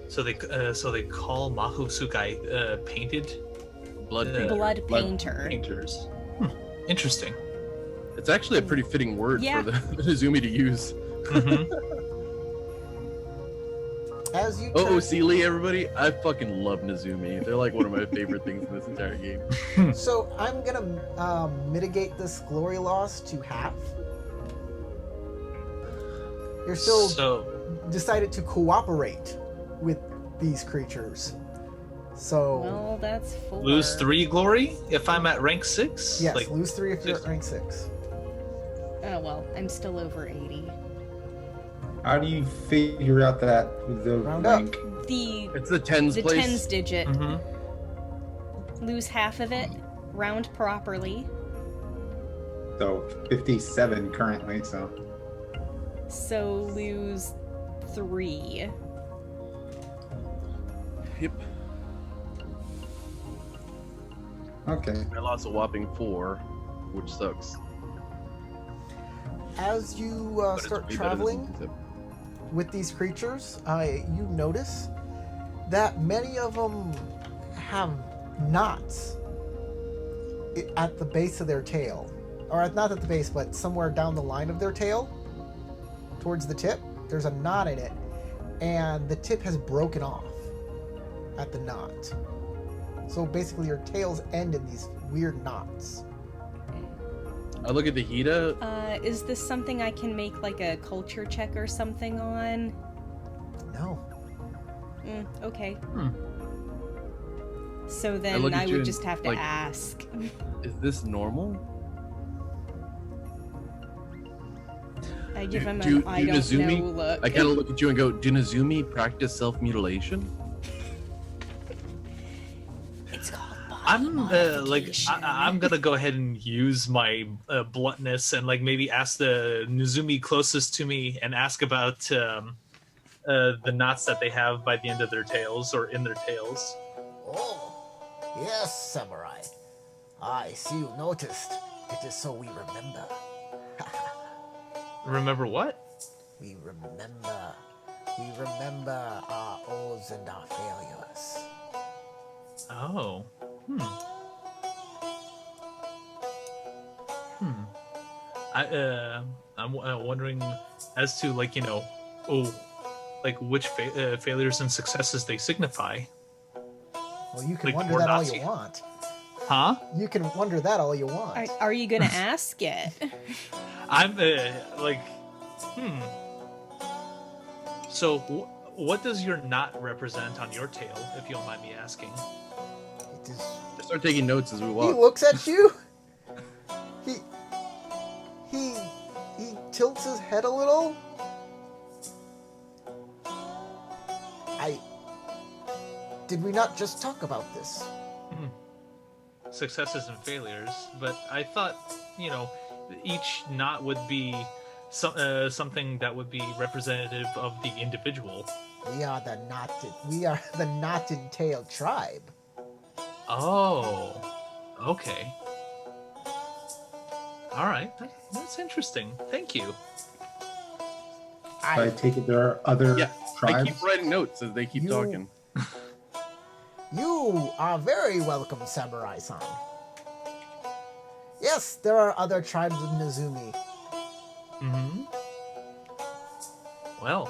So they call Mahosukai painted Blood painter. Blood painter. painters. Interesting. It's actually a pretty fitting word Yeah. for the Izumi to use. Mhm. As you Oh, turn, see, Lee, everybody, I fucking love Nizumi. They're like one of my favorite things in this entire game. so I'm gonna mitigate this glory loss to half. You're still So decided to cooperate with these creatures. So Well, that's 4. lose 3 glory if I'm at rank 6. yes, Like, lose 3 if you're at six. rank 6. Oh, well, I'm still over 80. How do you figure out that with the Round up. rank? The It's the tens the place. tens digit. Mhm. Lose half of it. Round properly. So 57 currently, so So lose 3. Yep. okay. I lost a whopping 4, which sucks. As you But it's start way better than traveling zip. with these creatures, you notice that many of them have knots at the base of their tail. or not at the base, but somewhere down the line of their tail, towards the tip, there's a knot in it, and the tip has broken off at the knot. So basically your tails end in these weird knots. I look at the Hida. Is this something I can make like a culture check or something on? No. Okay. So then look at I you would and, just have to like, ask. Is this normal? I give him do an I don't Nazumi- know look. I kind of look at you and go, do Nazumi practice self-mutilation? It's called body I'm modification. I'm gonna go ahead and use my bluntness and like maybe ask the Nuzumi closest to me and ask about the knots that they have by the end of their tails or in their tails. Oh, yes, Samurai. I see you noticed. It is so we remember. Remember what? We remember. We remember our oaths and our failures. Oh. I'm wondering as to like like which failures and successes they signify. Well, you can Like wonder more that all Nazi. you want. Huh? You can wonder that all you want. Are you gonna ask it? I'm So what does your knot represent on your tail, if you don't mind me asking? It is... I start taking notes as we He walk. looks at you. He tilts his head a little. Did we not just talk about this? Successes and failures, but I thought, each knot would be something that would be representative of the individual. We are the knotted tail tribe. Oh, okay. All right, that's interesting. Thank you. I take it there are other Yeah, I tribes. keep writing notes as they keep You- talking. You are very welcome, Samurai-san. Yes, there are other tribes of Nezumi. Mm-hmm. Well,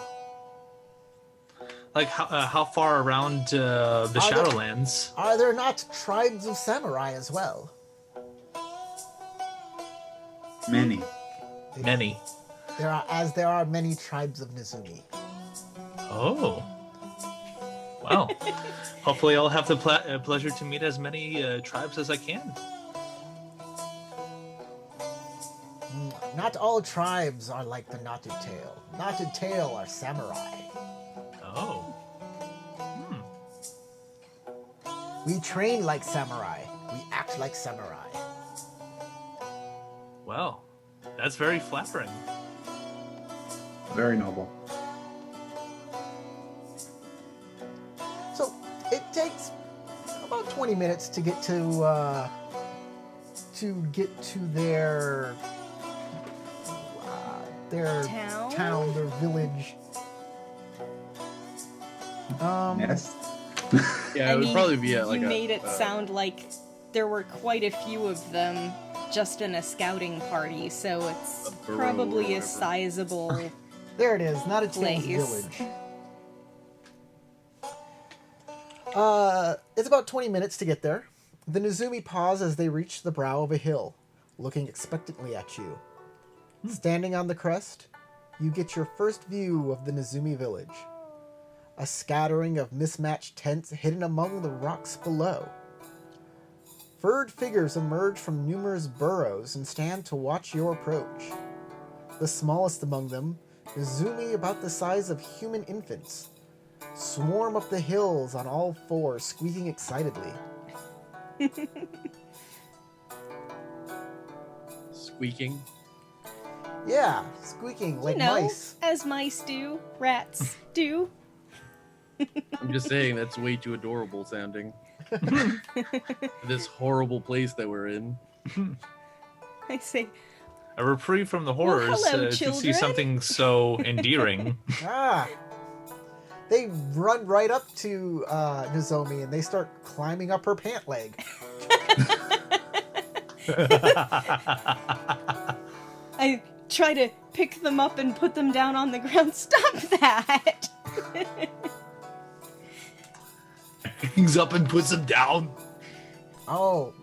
like how far around the Are there- Shadowlands? Are there not tribes of samurai as well? Many. Many. There are many tribes of Nezumi. Oh. Wow. Hopefully, I'll have the pleasure to meet as many tribes as I can. Not all tribes are like the Knotted Tail. Knotted Tail are samurai. Oh. We train like samurai. We act like samurai. Well, that's very flattering. Very noble. So it takes about 20 minutes to get to their Town? their village. Yes. Yeah, I it would mean, probably be at like you a. made it sound like there were quite a few of them just in a scouting party, so it's A burrow or probably a whatever. sizable There it is, Knotted Tail's place. village. It's about 20 minutes to get there. The Nezumi pause as they reach the brow of a hill, looking expectantly at you. Standing on the crest, you get your first view of the Nezumi village. A scattering of mismatched tents hidden among the rocks below. Furred figures emerge from numerous burrows and stand to watch your approach. The smallest among them, Nezumi about the size of human infants, swarm up the hills on all fours, squeaking excitedly. Squeaking. Yeah, squeaking like mice. as mice do, rats do. I'm just saying that's way too adorable sounding. This horrible place that we're in. I say, A reprieve from the horrors hello, to see children. something so endearing. Ah! They run right up to Nozomi and they start climbing up her pant leg. I try to pick them up and put them down on the ground. Stop that! Hangs up and puts them down. Oh,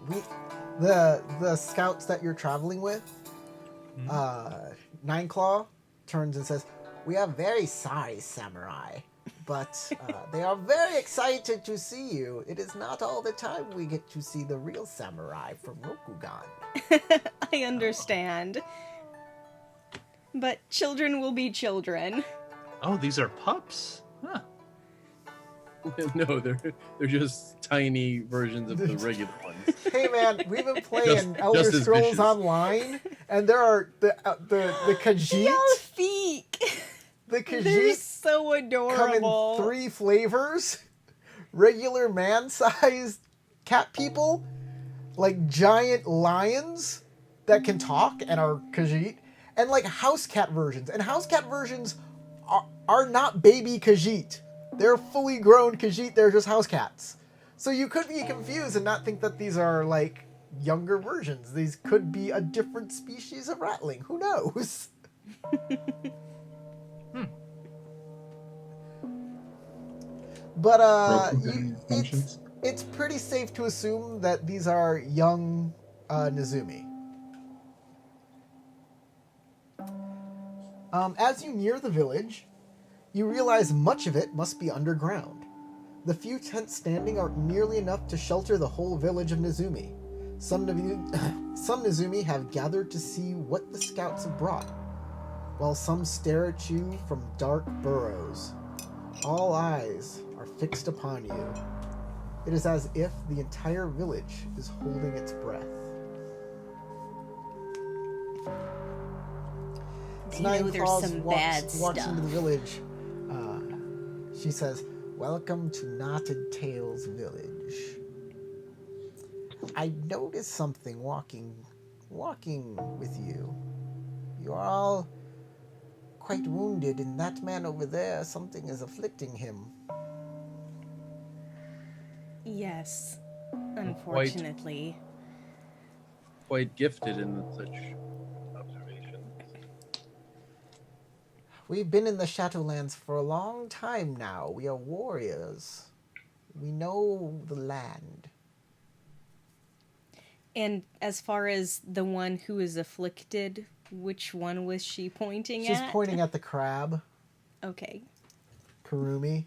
the scouts that you're traveling with, Nine Claw turns and says, "We are very sorry, samurai, but they are very excited to see you. It is not all the time we get to see the real samurai from Rokugan." I understand. But children will be children. Oh, these are pups. Huh. No, they're just tiny versions of the regular ones. Hey man, we've been playing Elder just as Scrolls vicious. Online, and there are the Khajiit. Y'all feek! The They're Khajiit so come in adorable. 3 flavors: regular man-sized cat people, like giant lions that can talk and are Khajiit, and like house cat versions. And house cat versions are not baby Khajiit. They're fully grown Khajiit. They're just house cats. So you could be confused and not think that these are like younger versions. These could be a different species of ratling. Who knows? But Rokugan functions. it's pretty safe to assume that these are young Nezumi. As you near the village, you realize much of it must be underground. The few tents standing aren't nearly enough to shelter the whole village of Nezumi. Some Nezumi have gathered to see what the scouts have brought, while some stare at you from dark burrows. All eyes are fixed upon you. It is as if the entire village is holding its breath. They know there's some bad walks stuff. into the village. She says, "Welcome to Knotted Tails Village. I noticed something walking with you. You are all quite wounded, and that man over there, something is afflicting him." Yes, unfortunately. Quite gifted in such observations. We've been in the Shadowlands for a long time now. We are warriors. We know the land. And as far as the one who is afflicted, which one was she pointing She's at? pointing at the crab, Okay. Kurumi.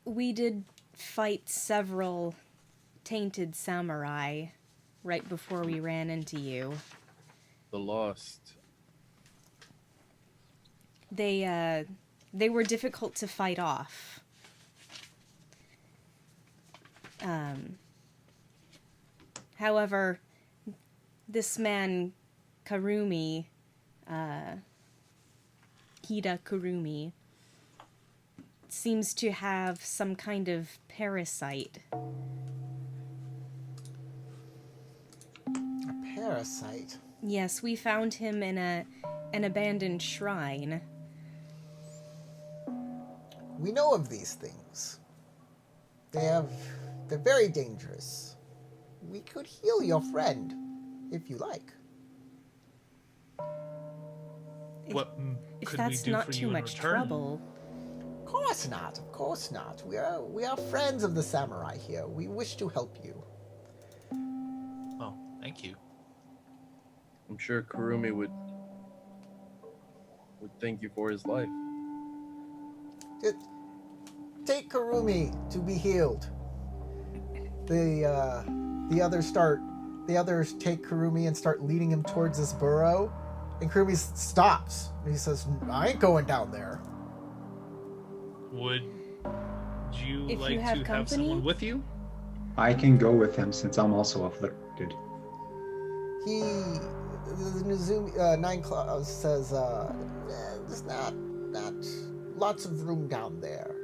We did fight several tainted samurai right before we ran into you. The Lost. They were difficult to fight off. However, this man, Kurumi, Hida Kurumi, seems to have some kind of parasite. A parasite. Yes, we found him in an abandoned shrine. We know of these things. They're very dangerous. We could heal your friend, if you like. What If could that's we do not for too you in much return? trouble. Of course not. We are friends of the samurai here. We wish to help you. Oh, thank you. I'm sure Kurumi would thank you for his life. Take Kurumi to be healed. The others take Kurumi and start leading him towards this burrow, and Kurumi stops. And he says, "I ain't going down there." Would you If you like have to have company? someone with you? I can go with him since I'm also afflicted. The Nezumi, Nine Claws says, "There's not lots of room down there.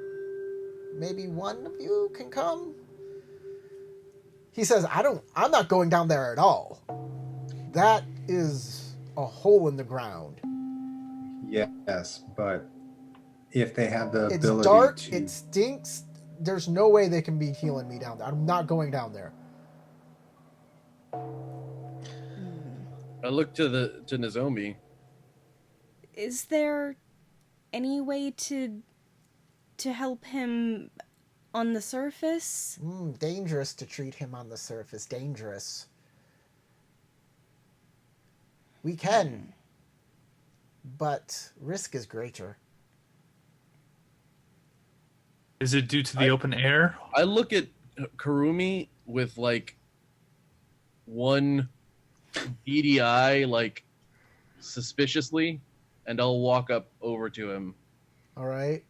Maybe one of you can come." He says, I'm not going down there at all. That is a hole in the ground. Yes, but if they have the It's ability dark. to. It stinks. There's no way they can be healing me down there. I'm not going down there. I look to Nozomi. Is there any way to help him on the surface? Dangerous to treat him on the surface. Dangerous. We can, but risk is greater. Is it due to the open air? I look at Kurumi with like one beady eye, like suspiciously, and I'll walk up over to him. All right.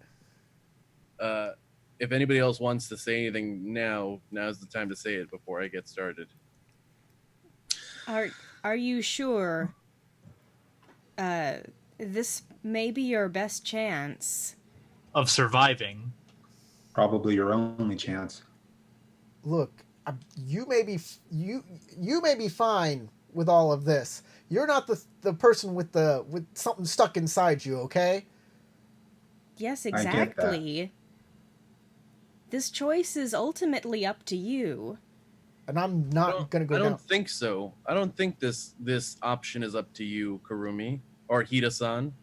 If anybody else wants to say anything now's the time to say it before I get started. Are you sure? This may be your best chance. Of surviving. Probably your only chance. Look, you may be fine with all of this. You're not the person with something stuck inside you, okay? Yes, I get that. exactly. This choice is ultimately up to you. And I'm not gonna go I down. don't think so. I don't think this option is up to you, Kurumi or Hida-san.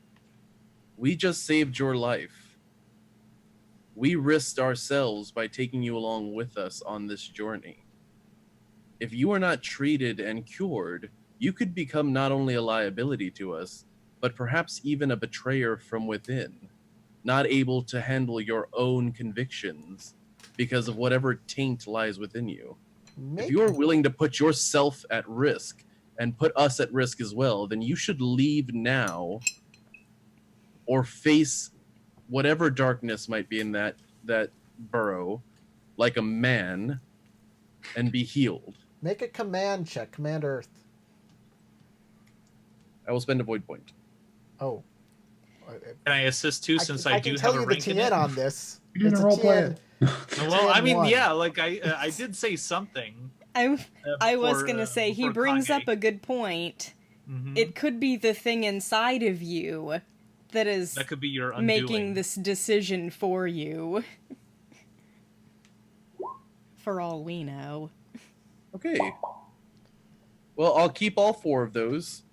We just saved your life. We risked ourselves by taking you along with us on this journey. If you are not treated and cured, you could become not only a liability to us, but perhaps even a betrayer from within, not able to handle your own convictions because of whatever taint lies within you. If you are willing to put yourself at risk and put us at risk as well, then you should leave now or face whatever darkness might be in that burrow like a man and be healed. Make a command check, Command Earth. I will spend a void point. Oh. Can I assist too, since I do can have tell a you the rank in TN it? on this. You're It's gonna a roleplay TN. it. Well, I mean, TN1. yeah, like I did say something. I was gonna say he before brings Kage. up a good point. Mhm. It could be the thing inside of you that is That could be your undoing. making this decision for you. For all we know. Okay. Well, I'll keep all 4 of those.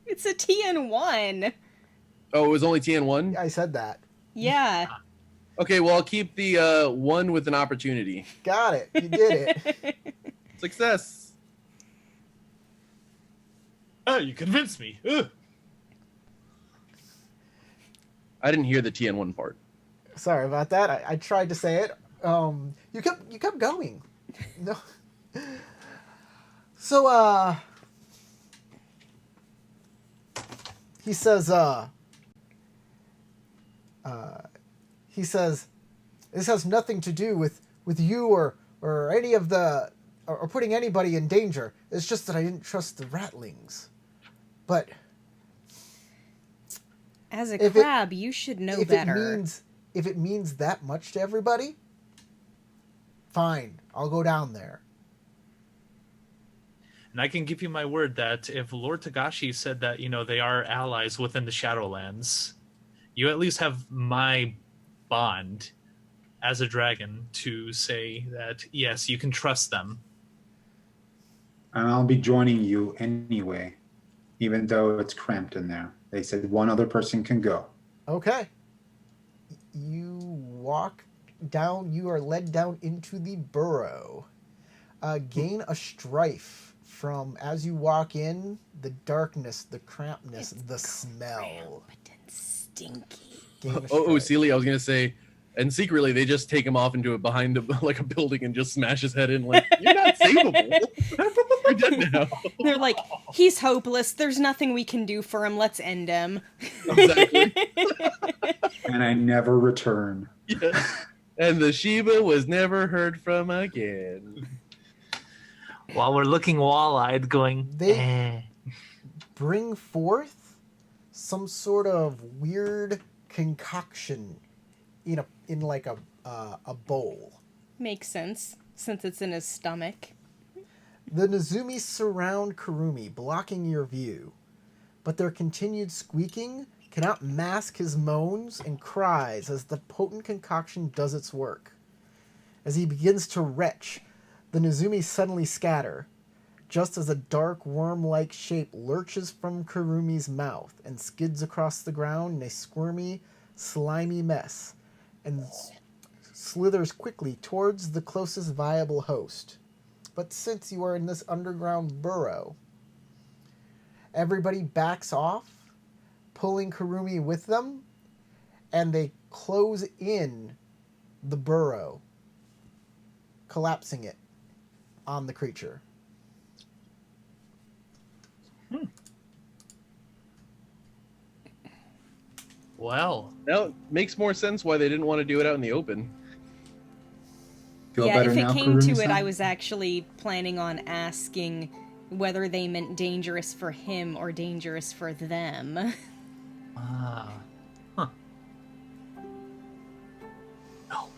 It's a TN1. Oh, it was only TN1? I said that. Yeah. Okay, well, I'll keep the 1 with an opportunity. Got it. You did it. Success. Oh, you convinced me. Ugh. I didn't hear the TN1 part. Sorry about that. I tried to say it. You kept going. No. So he says this has nothing to do with you or any of the or putting anybody in danger. It's just that I didn't trust the ratlings. But As a If crab, you should know better. If it means that much to everybody, fine. I'll go down there. And I can give you my word that if Lord Tagashi said that, they are allies within the Shadowlands, you at least have my bond as a dragon to say that, yes, you can trust them. And I'll be joining you anyway, even though it's cramped in there. They said one other person can go. Okay. You walk down. You are led down into the burrow. Gain a strife from as you walk in. The darkness, the crampness, the smell. Cramped and stinky. Gain a Oh, strife. Celia, I was going to say, and secretly they just take him off into it behind like a building and just smash his head in like, you're not savable. You're dead now. They're like, he's hopeless. There's nothing we can do for him. Let's end him. Exactly. And I never return. Yeah. And the Shiva was never heard from again. While we're looking wall-eyed, going, They- Bring forth some sort of weird concoction in like a bowl. Makes sense, since it's in his stomach. The Nezumi surround Kurumi, blocking your view, but their continued squeaking cannot mask his moans and cries as the potent concoction does its work. As he begins to retch, the Nezumi suddenly scatter, just as a dark worm-like shape lurches from Kurumi's mouth and skids across the ground in a squirmy, slimy mess, and slithers quickly towards the closest viable host. But since you are in this underground burrow, everybody backs off, pulling Kurumi with them, and they close in the burrow, collapsing it on the creature. Well, Now it makes more sense why they didn't want to do it out in the open. Feel Yeah, better if it now, came to it, Kurumi-san? I was actually planning on asking whether they meant dangerous for him or dangerous for them.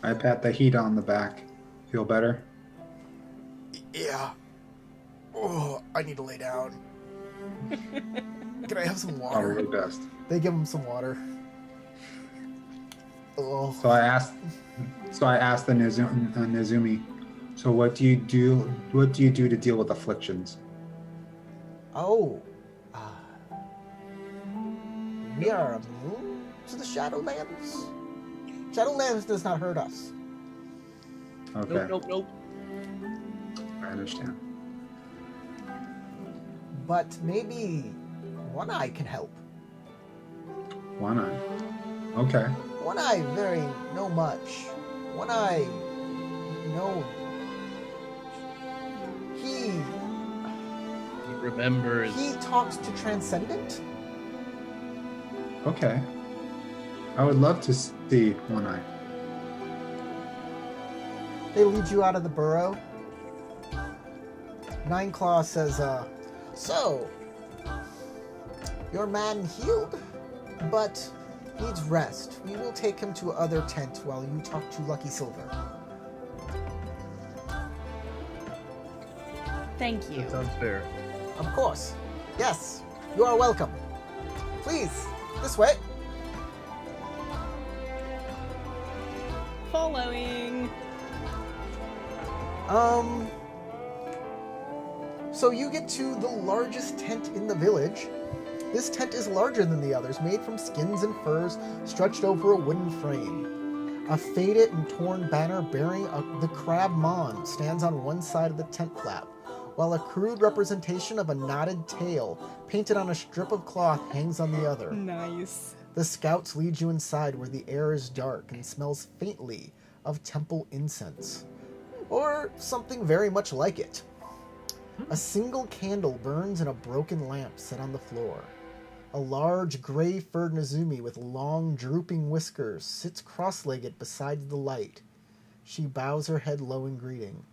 I pat the heat on the back. Feel better? Yeah. Oh, I need to lay down. Can I have some water? Probably best. They give him some water. Oh. So I asked the Nezumi, so what do you do? What do you do to deal with afflictions? Oh. We are immune to the Shadowlands. Shadowlands does not hurt us. Okay, Nope. I understand. But maybe One Eye can help. Why not? Okay. One Eye very know much. One Eye know he Remembers. talks to Transcendent. Okay. I would love to see One Eye. They lead you out of the burrow. Nineclaw says, so, your man healed, but needs rest. We will take him to other tent while you talk to Lucky Silver. Thank you. That sounds fair. Of course. Yes, you are welcome. Please, this way. Following. So you get to the largest tent in the village. This tent is larger than the others, made from skins and furs stretched over a wooden frame. A faded and torn banner bearing the crab Mon stands on one side of the tent flap, while a crude representation of a knotted tail painted on a strip of cloth hangs on the other. Nice. The scouts lead you inside where the air is dark and smells faintly of temple incense. Or something very much like it. A single candle burns in a broken lamp set on the floor. A large gray-furred Nezumi with long drooping whiskers sits cross-legged beside the light. She bows her head low in greeting.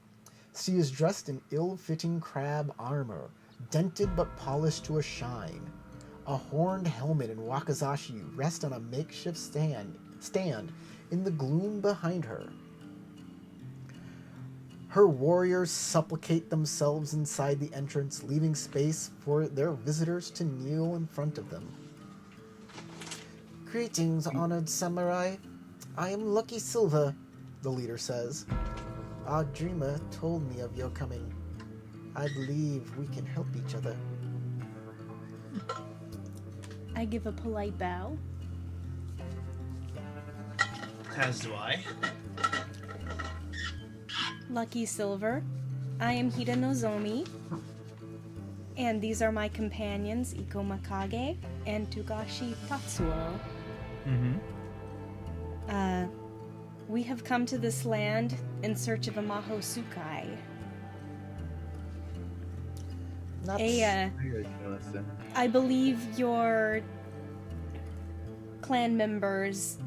She is dressed in ill-fitting crab armor, dented but polished to a shine. A horned helmet and wakizashi rest on a makeshift stand in the gloom behind her. Her warriors supplicate themselves inside the entrance, leaving space for their visitors to kneel in front of them. Greetings, honored samurai. I am Lucky Silver, the leader says. Our dreamer told me of your coming. I believe we can help each other. I give a polite bow. as do I. Lucky Silver. I am Hida Nozomi. And these are my companions, Iko Makage and Tugashi Tatsuo. We have come to this land in search of a Maho Tsukai. I believe your clan members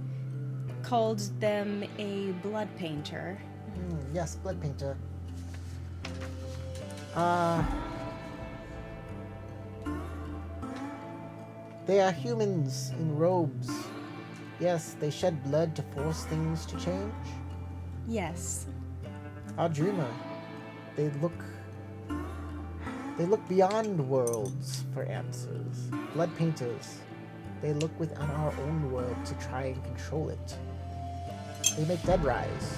called them a blood painter. Yes, blood painter. They are humans in robes. Yes, they shed blood to force things to change. Yes. Our dreamer. They look beyond worlds for answers. Blood painters. They look within our own world to try and control it. They make dead rise,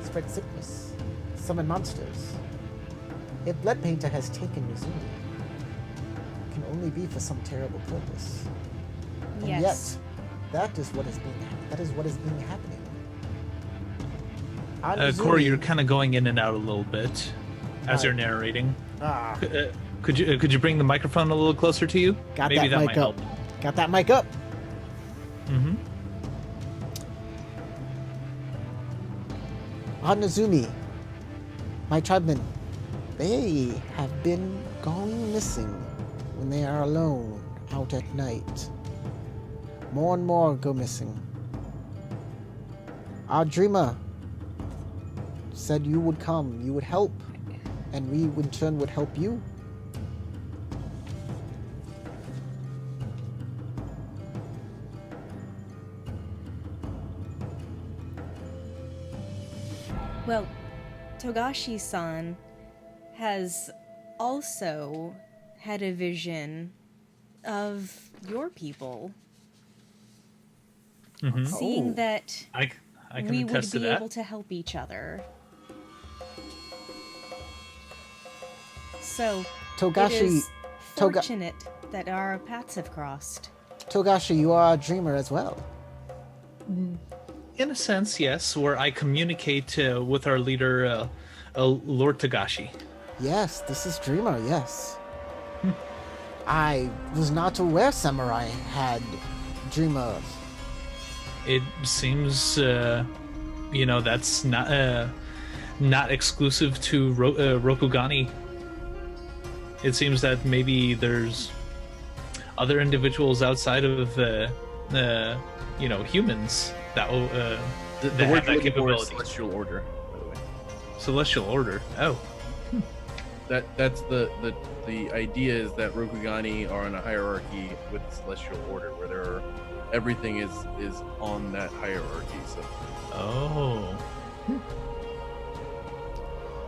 spread sickness, summon monsters. If Blood Painter has taken Nizumi, it can only be for some terrible purpose. And Yes. yet, that is what is being happening. Corey, Nizumi- you're kind of going in and out a little bit as you're narrating. Ah, Could you bring the microphone a little closer to you? got Maybe that that mic might up. help. Got that mic up. Mm-hmm. On Nizumi, my tribemen, they have been going missing when they are alone out at night. More and more go missing. Our dreamer said you would come, you would help, and we in turn would help you. Well, Togashi-san has also had a vision of your people, Mm-hmm. seeing Oh. that I can we would attest to be that. able to help each other. So it Togashi, is Toga- fortunate that our paths have crossed. Togashi, you are a dreamer as well. In a sense, yes, where I communicate with our leader, Lord Tagashi. Yes, this is dreamer, yes. I was not aware Samurai had dreamer. It seems, that's not exclusive to Rokugani. It seems that maybe there's other individuals outside of humans that will The that word have you're that looking for is capability. celestial order, by the way. Celestial order. Oh, That's the idea is that Rokugani are in a hierarchy with the celestial order where everything is on that hierarchy. So oh.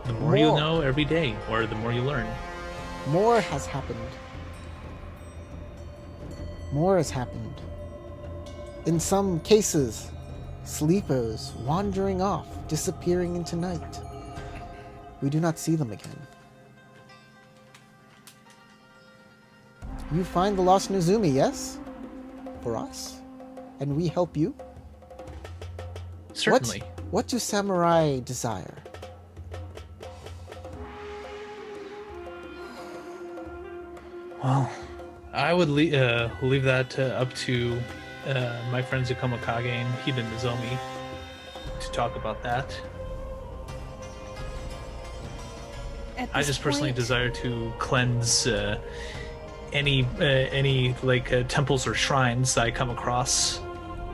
The more you More. know every day, or the more you learn. More has happened. More has happened. In some cases, sleepers wandering off, disappearing into night. We do not see them again. You find the lost Nizumi, yes? For us? And we help you? Certainly. What do samurai desire? Well, I would leave that up to my friends Ukomakage and Hida Nozomi to talk about that. At I this just personally point- desire to cleanse any temples or shrines that I come across.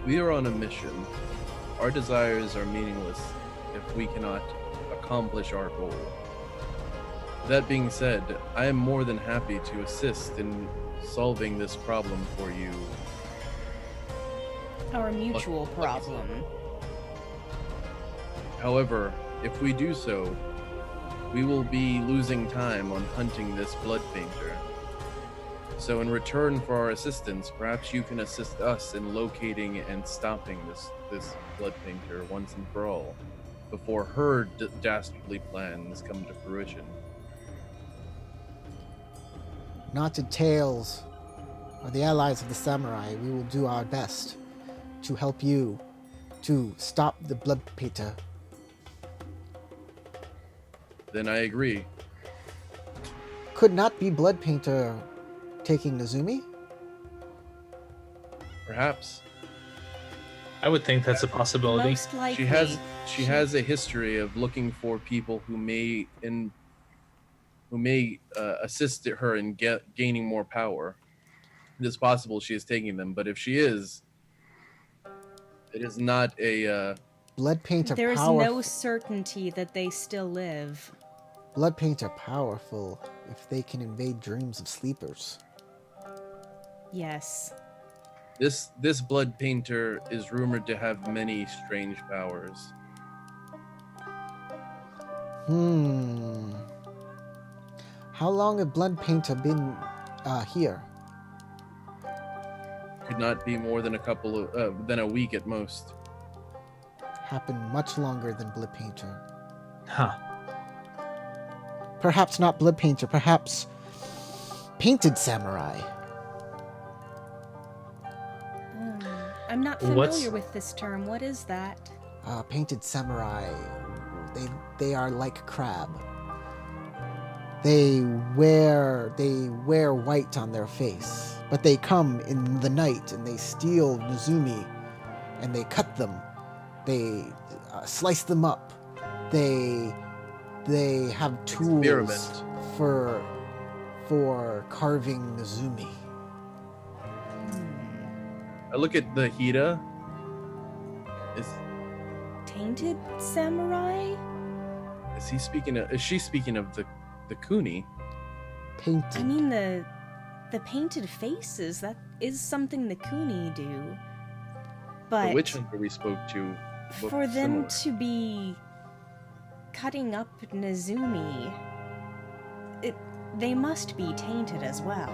we are on a mission. Our desires are meaningless if we cannot accomplish our goal. That being said, I am more than happy to assist in solving this problem for you. our mutual problem. However, if we do so, we will be losing time on hunting this blood painter. So in return for our assistance, perhaps you can assist us in locating and stopping this blood painter once and for all, before her dastardly plans come to fruition. Not to Tails or the allies of the samurai, we will do our best to help you to stop the blood painter. Then I agree. Could not be blood painter taking Nizumi? Perhaps. I would think that's a possibility. Most likely. She has a history of looking for people who may assist her in gaining more power. It is possible she is taking them, but if she is, it is not a Blood painter There is powerful. no certainty that they still live. Blood painter powerful if they can invade dreams of sleepers. Yes. this blood painter is rumored to have many strange powers. How long have blood painter been here? could not be more than than a week at most. Happened much longer than Blood Painter. Huh. Perhaps not Blood Painter, perhaps Painted Samurai. I'm not familiar with this term. What is that? Painted Samurai, they are like crab. They wear white on their face, but they come in the night and they steal Nozumi, and they cut them. They slice them up. They have tools Experiment. for carving Nozumi. I look at the Hida. Tainted samurai? Is she speaking of the Kuni? Painted. I mean the painted faces. That is something the Kuni do. But The witch hunter we spoke to. looked for them similar. to be cutting up Nozumi, they must be tainted as well.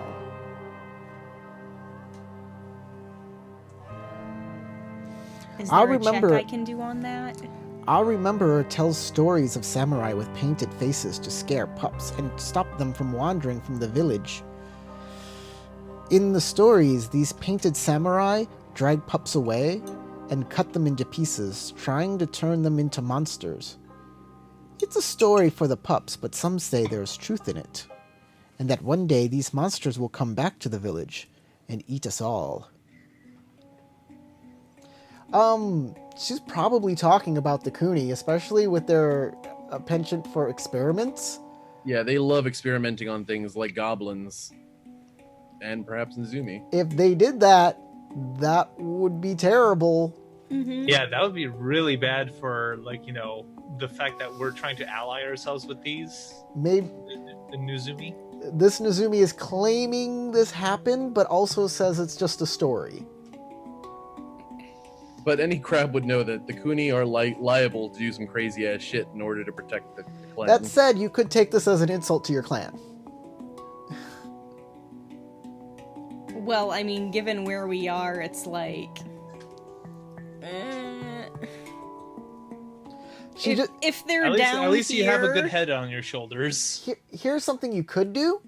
Is there I a remember- check I can do on that? Our Rememberer tells stories of samurai with painted faces to scare pups and stop them from wandering from the village. In the stories, these painted samurai drag pups away and cut them into pieces, trying to turn them into monsters. It's a story for the pups, but some say there's truth in it, and that one day these monsters will come back to the village and eat us all. She's probably talking about the Kuni, especially with their penchant for experiments. Yeah, they love experimenting on things like goblins and perhaps Nozumi. If they did that, that would be terrible. Mm-hmm. Yeah, that would be really bad for, like, you know, the fact that we're trying to ally ourselves with these. Maybe The Nozumi. this Nozumi is claiming this happened, but also says it's just a story. But any crab would know that the Kuni are liable to do some crazy ass shit in order to protect the clan. That said, you could take this as an insult to your clan. Well, I mean, given where we are, it's like... She just, if they're At least, down at least you have a here- good head on your shoulders. here's something you could do.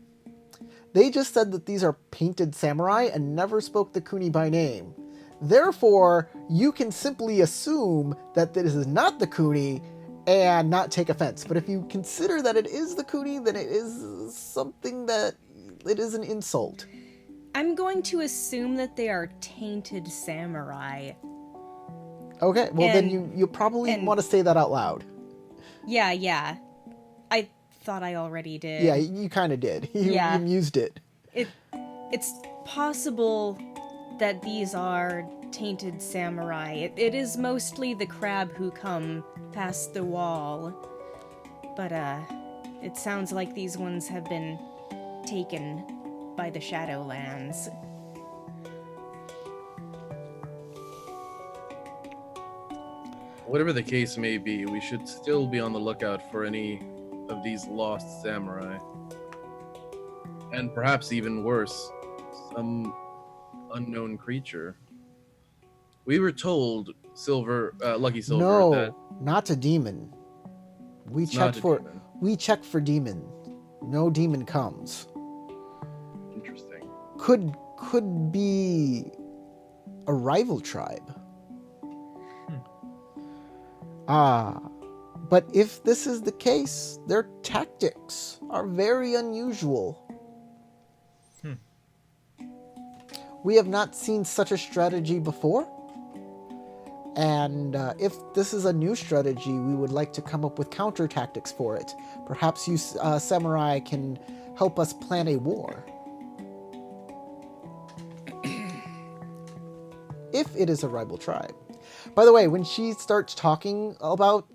They just said that these are painted samurai and never spoke the Kuni by name. Therefore, you can simply assume that this is not the Kuni and not take offense. But if you consider that it is the Kuni, then it is something that it is an insult. I'm going to assume that they are tainted samurai. Okay, well then And- you probably and- want to say that out loud. Yeah. I thought I already did. Yeah, you kind of did. You Yeah. used it. It's possible that these are tainted samurai. It is mostly the crab who come past the wall. But, it sounds like these ones have been taken by the Shadowlands. Whatever the case may be, we should still be on the lookout for any of these lost samurai. And perhaps even worse, some unknown creature. We were told, Lucky Silver, No, that not a demon. We it's not checked a for demon. we checked for demon. No demon comes. Interesting. Could be a rival tribe. But if this is the case, their tactics are very unusual. We have not seen such a strategy before. And if this is a new strategy, we would like to come up with counter tactics for it. Perhaps you samurai can help us plan a war. If it is a rival tribe. By the way, when she starts talking about,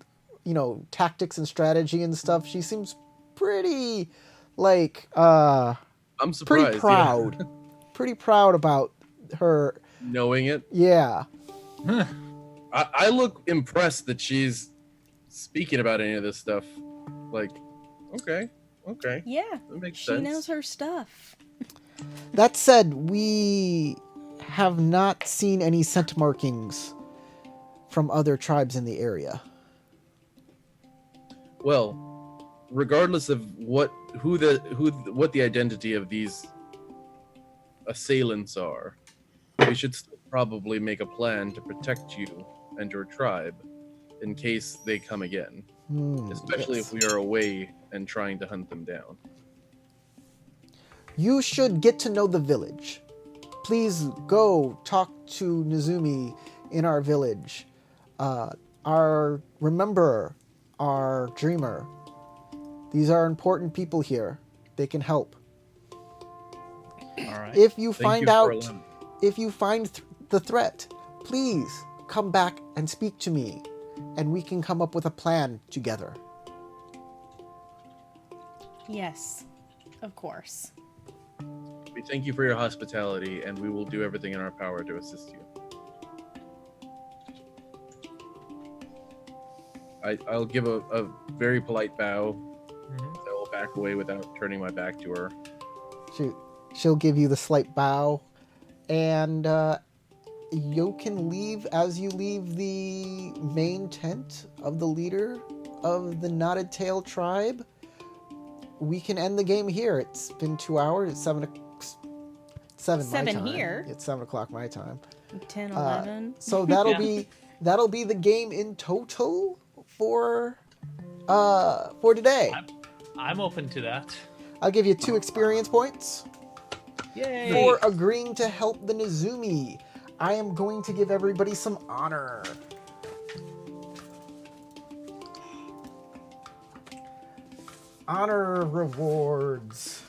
tactics and strategy and stuff, she seems pretty, I'm surprised. pretty yeah. proud. Pretty proud about her. Knowing it. Yeah. I look impressed that she's speaking about any of this stuff. Like, okay. Yeah, That makes she sense. knows her stuff. That said, we have not seen any scent markings from other tribes in the area. Well, regardless of what the identity of these assailants are, we should still probably make a plan to protect you and your tribe in case they come again, especially Yes. if we are away and trying to hunt them down. You should get to know the village. Please go talk to Nizumi in our village. Remember our dreamer. These are important people here. They can help. All right. If you Thank find you for out, allowing- if you find the threat, please come back and speak to me, and we can come up with a plan together. Yes, of course. We thank you for your hospitality, and we will do everything in our power to assist you. I'll give a very polite bow. I will back away without turning my back to her. She'll give you the slight bow, and you can leave. As you leave the main tent of the leader of the Knotted Tail tribe, we can end the game here. It's been 2 hours. It's 7 my 7 time. here. It's 7 o'clock my time. 10, 11. So that'll Yeah. that'll be the game in total for today. I'm open to that. I'll give you 2 experience points Yay! for agreeing to help the Nizumi. I am going to give everybody some honor. Honor rewards.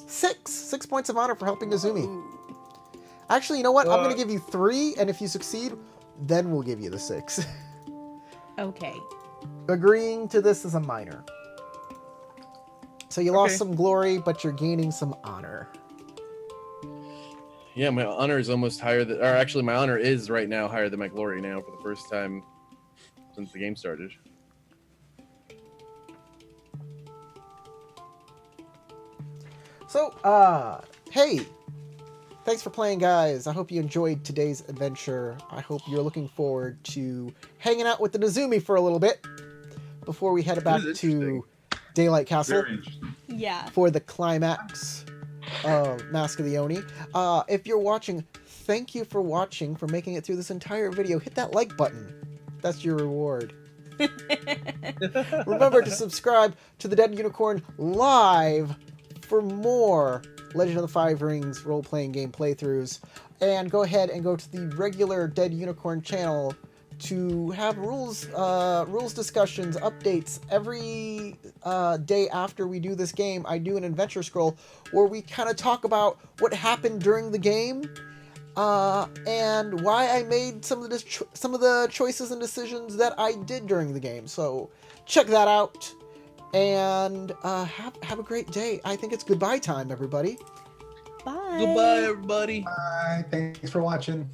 6 points of honor for helping Nizumi. Actually, you know what? I'm going to give you 3, and if you succeed, then we'll give you the 6. Okay. Agreeing to this is a minor. So you lost Okay. some glory, but you're gaining some honor. Yeah, my honor is almost higher than, or actually, my honor is right now higher than my glory now for the first time since the game started. So, hey, thanks for playing, guys. I hope you enjoyed today's adventure. I hope you're looking forward to hanging out with the Nizumi for a little bit before we head back is to interesting. Daylight Castle Very interesting. Yeah. for the climax of Mask of the Oni. If you're watching, thank you for watching, for making it through this entire video. Hit that like button. That's your reward. Remember to subscribe to the Dead Unicorn Live for more Legend of the Five Rings role-playing game playthroughs. And go ahead and go to the regular Dead Unicorn channel to have rules discussions, updates. Every day after we do this game, I do an adventure scroll where we kind of talk about what happened during the game, and why I made some of the choices and decisions that I did during the game. So check that out, and have a great day. I think it's goodbye time, everybody. Bye. Goodbye, everybody. Bye. Thanks for watching.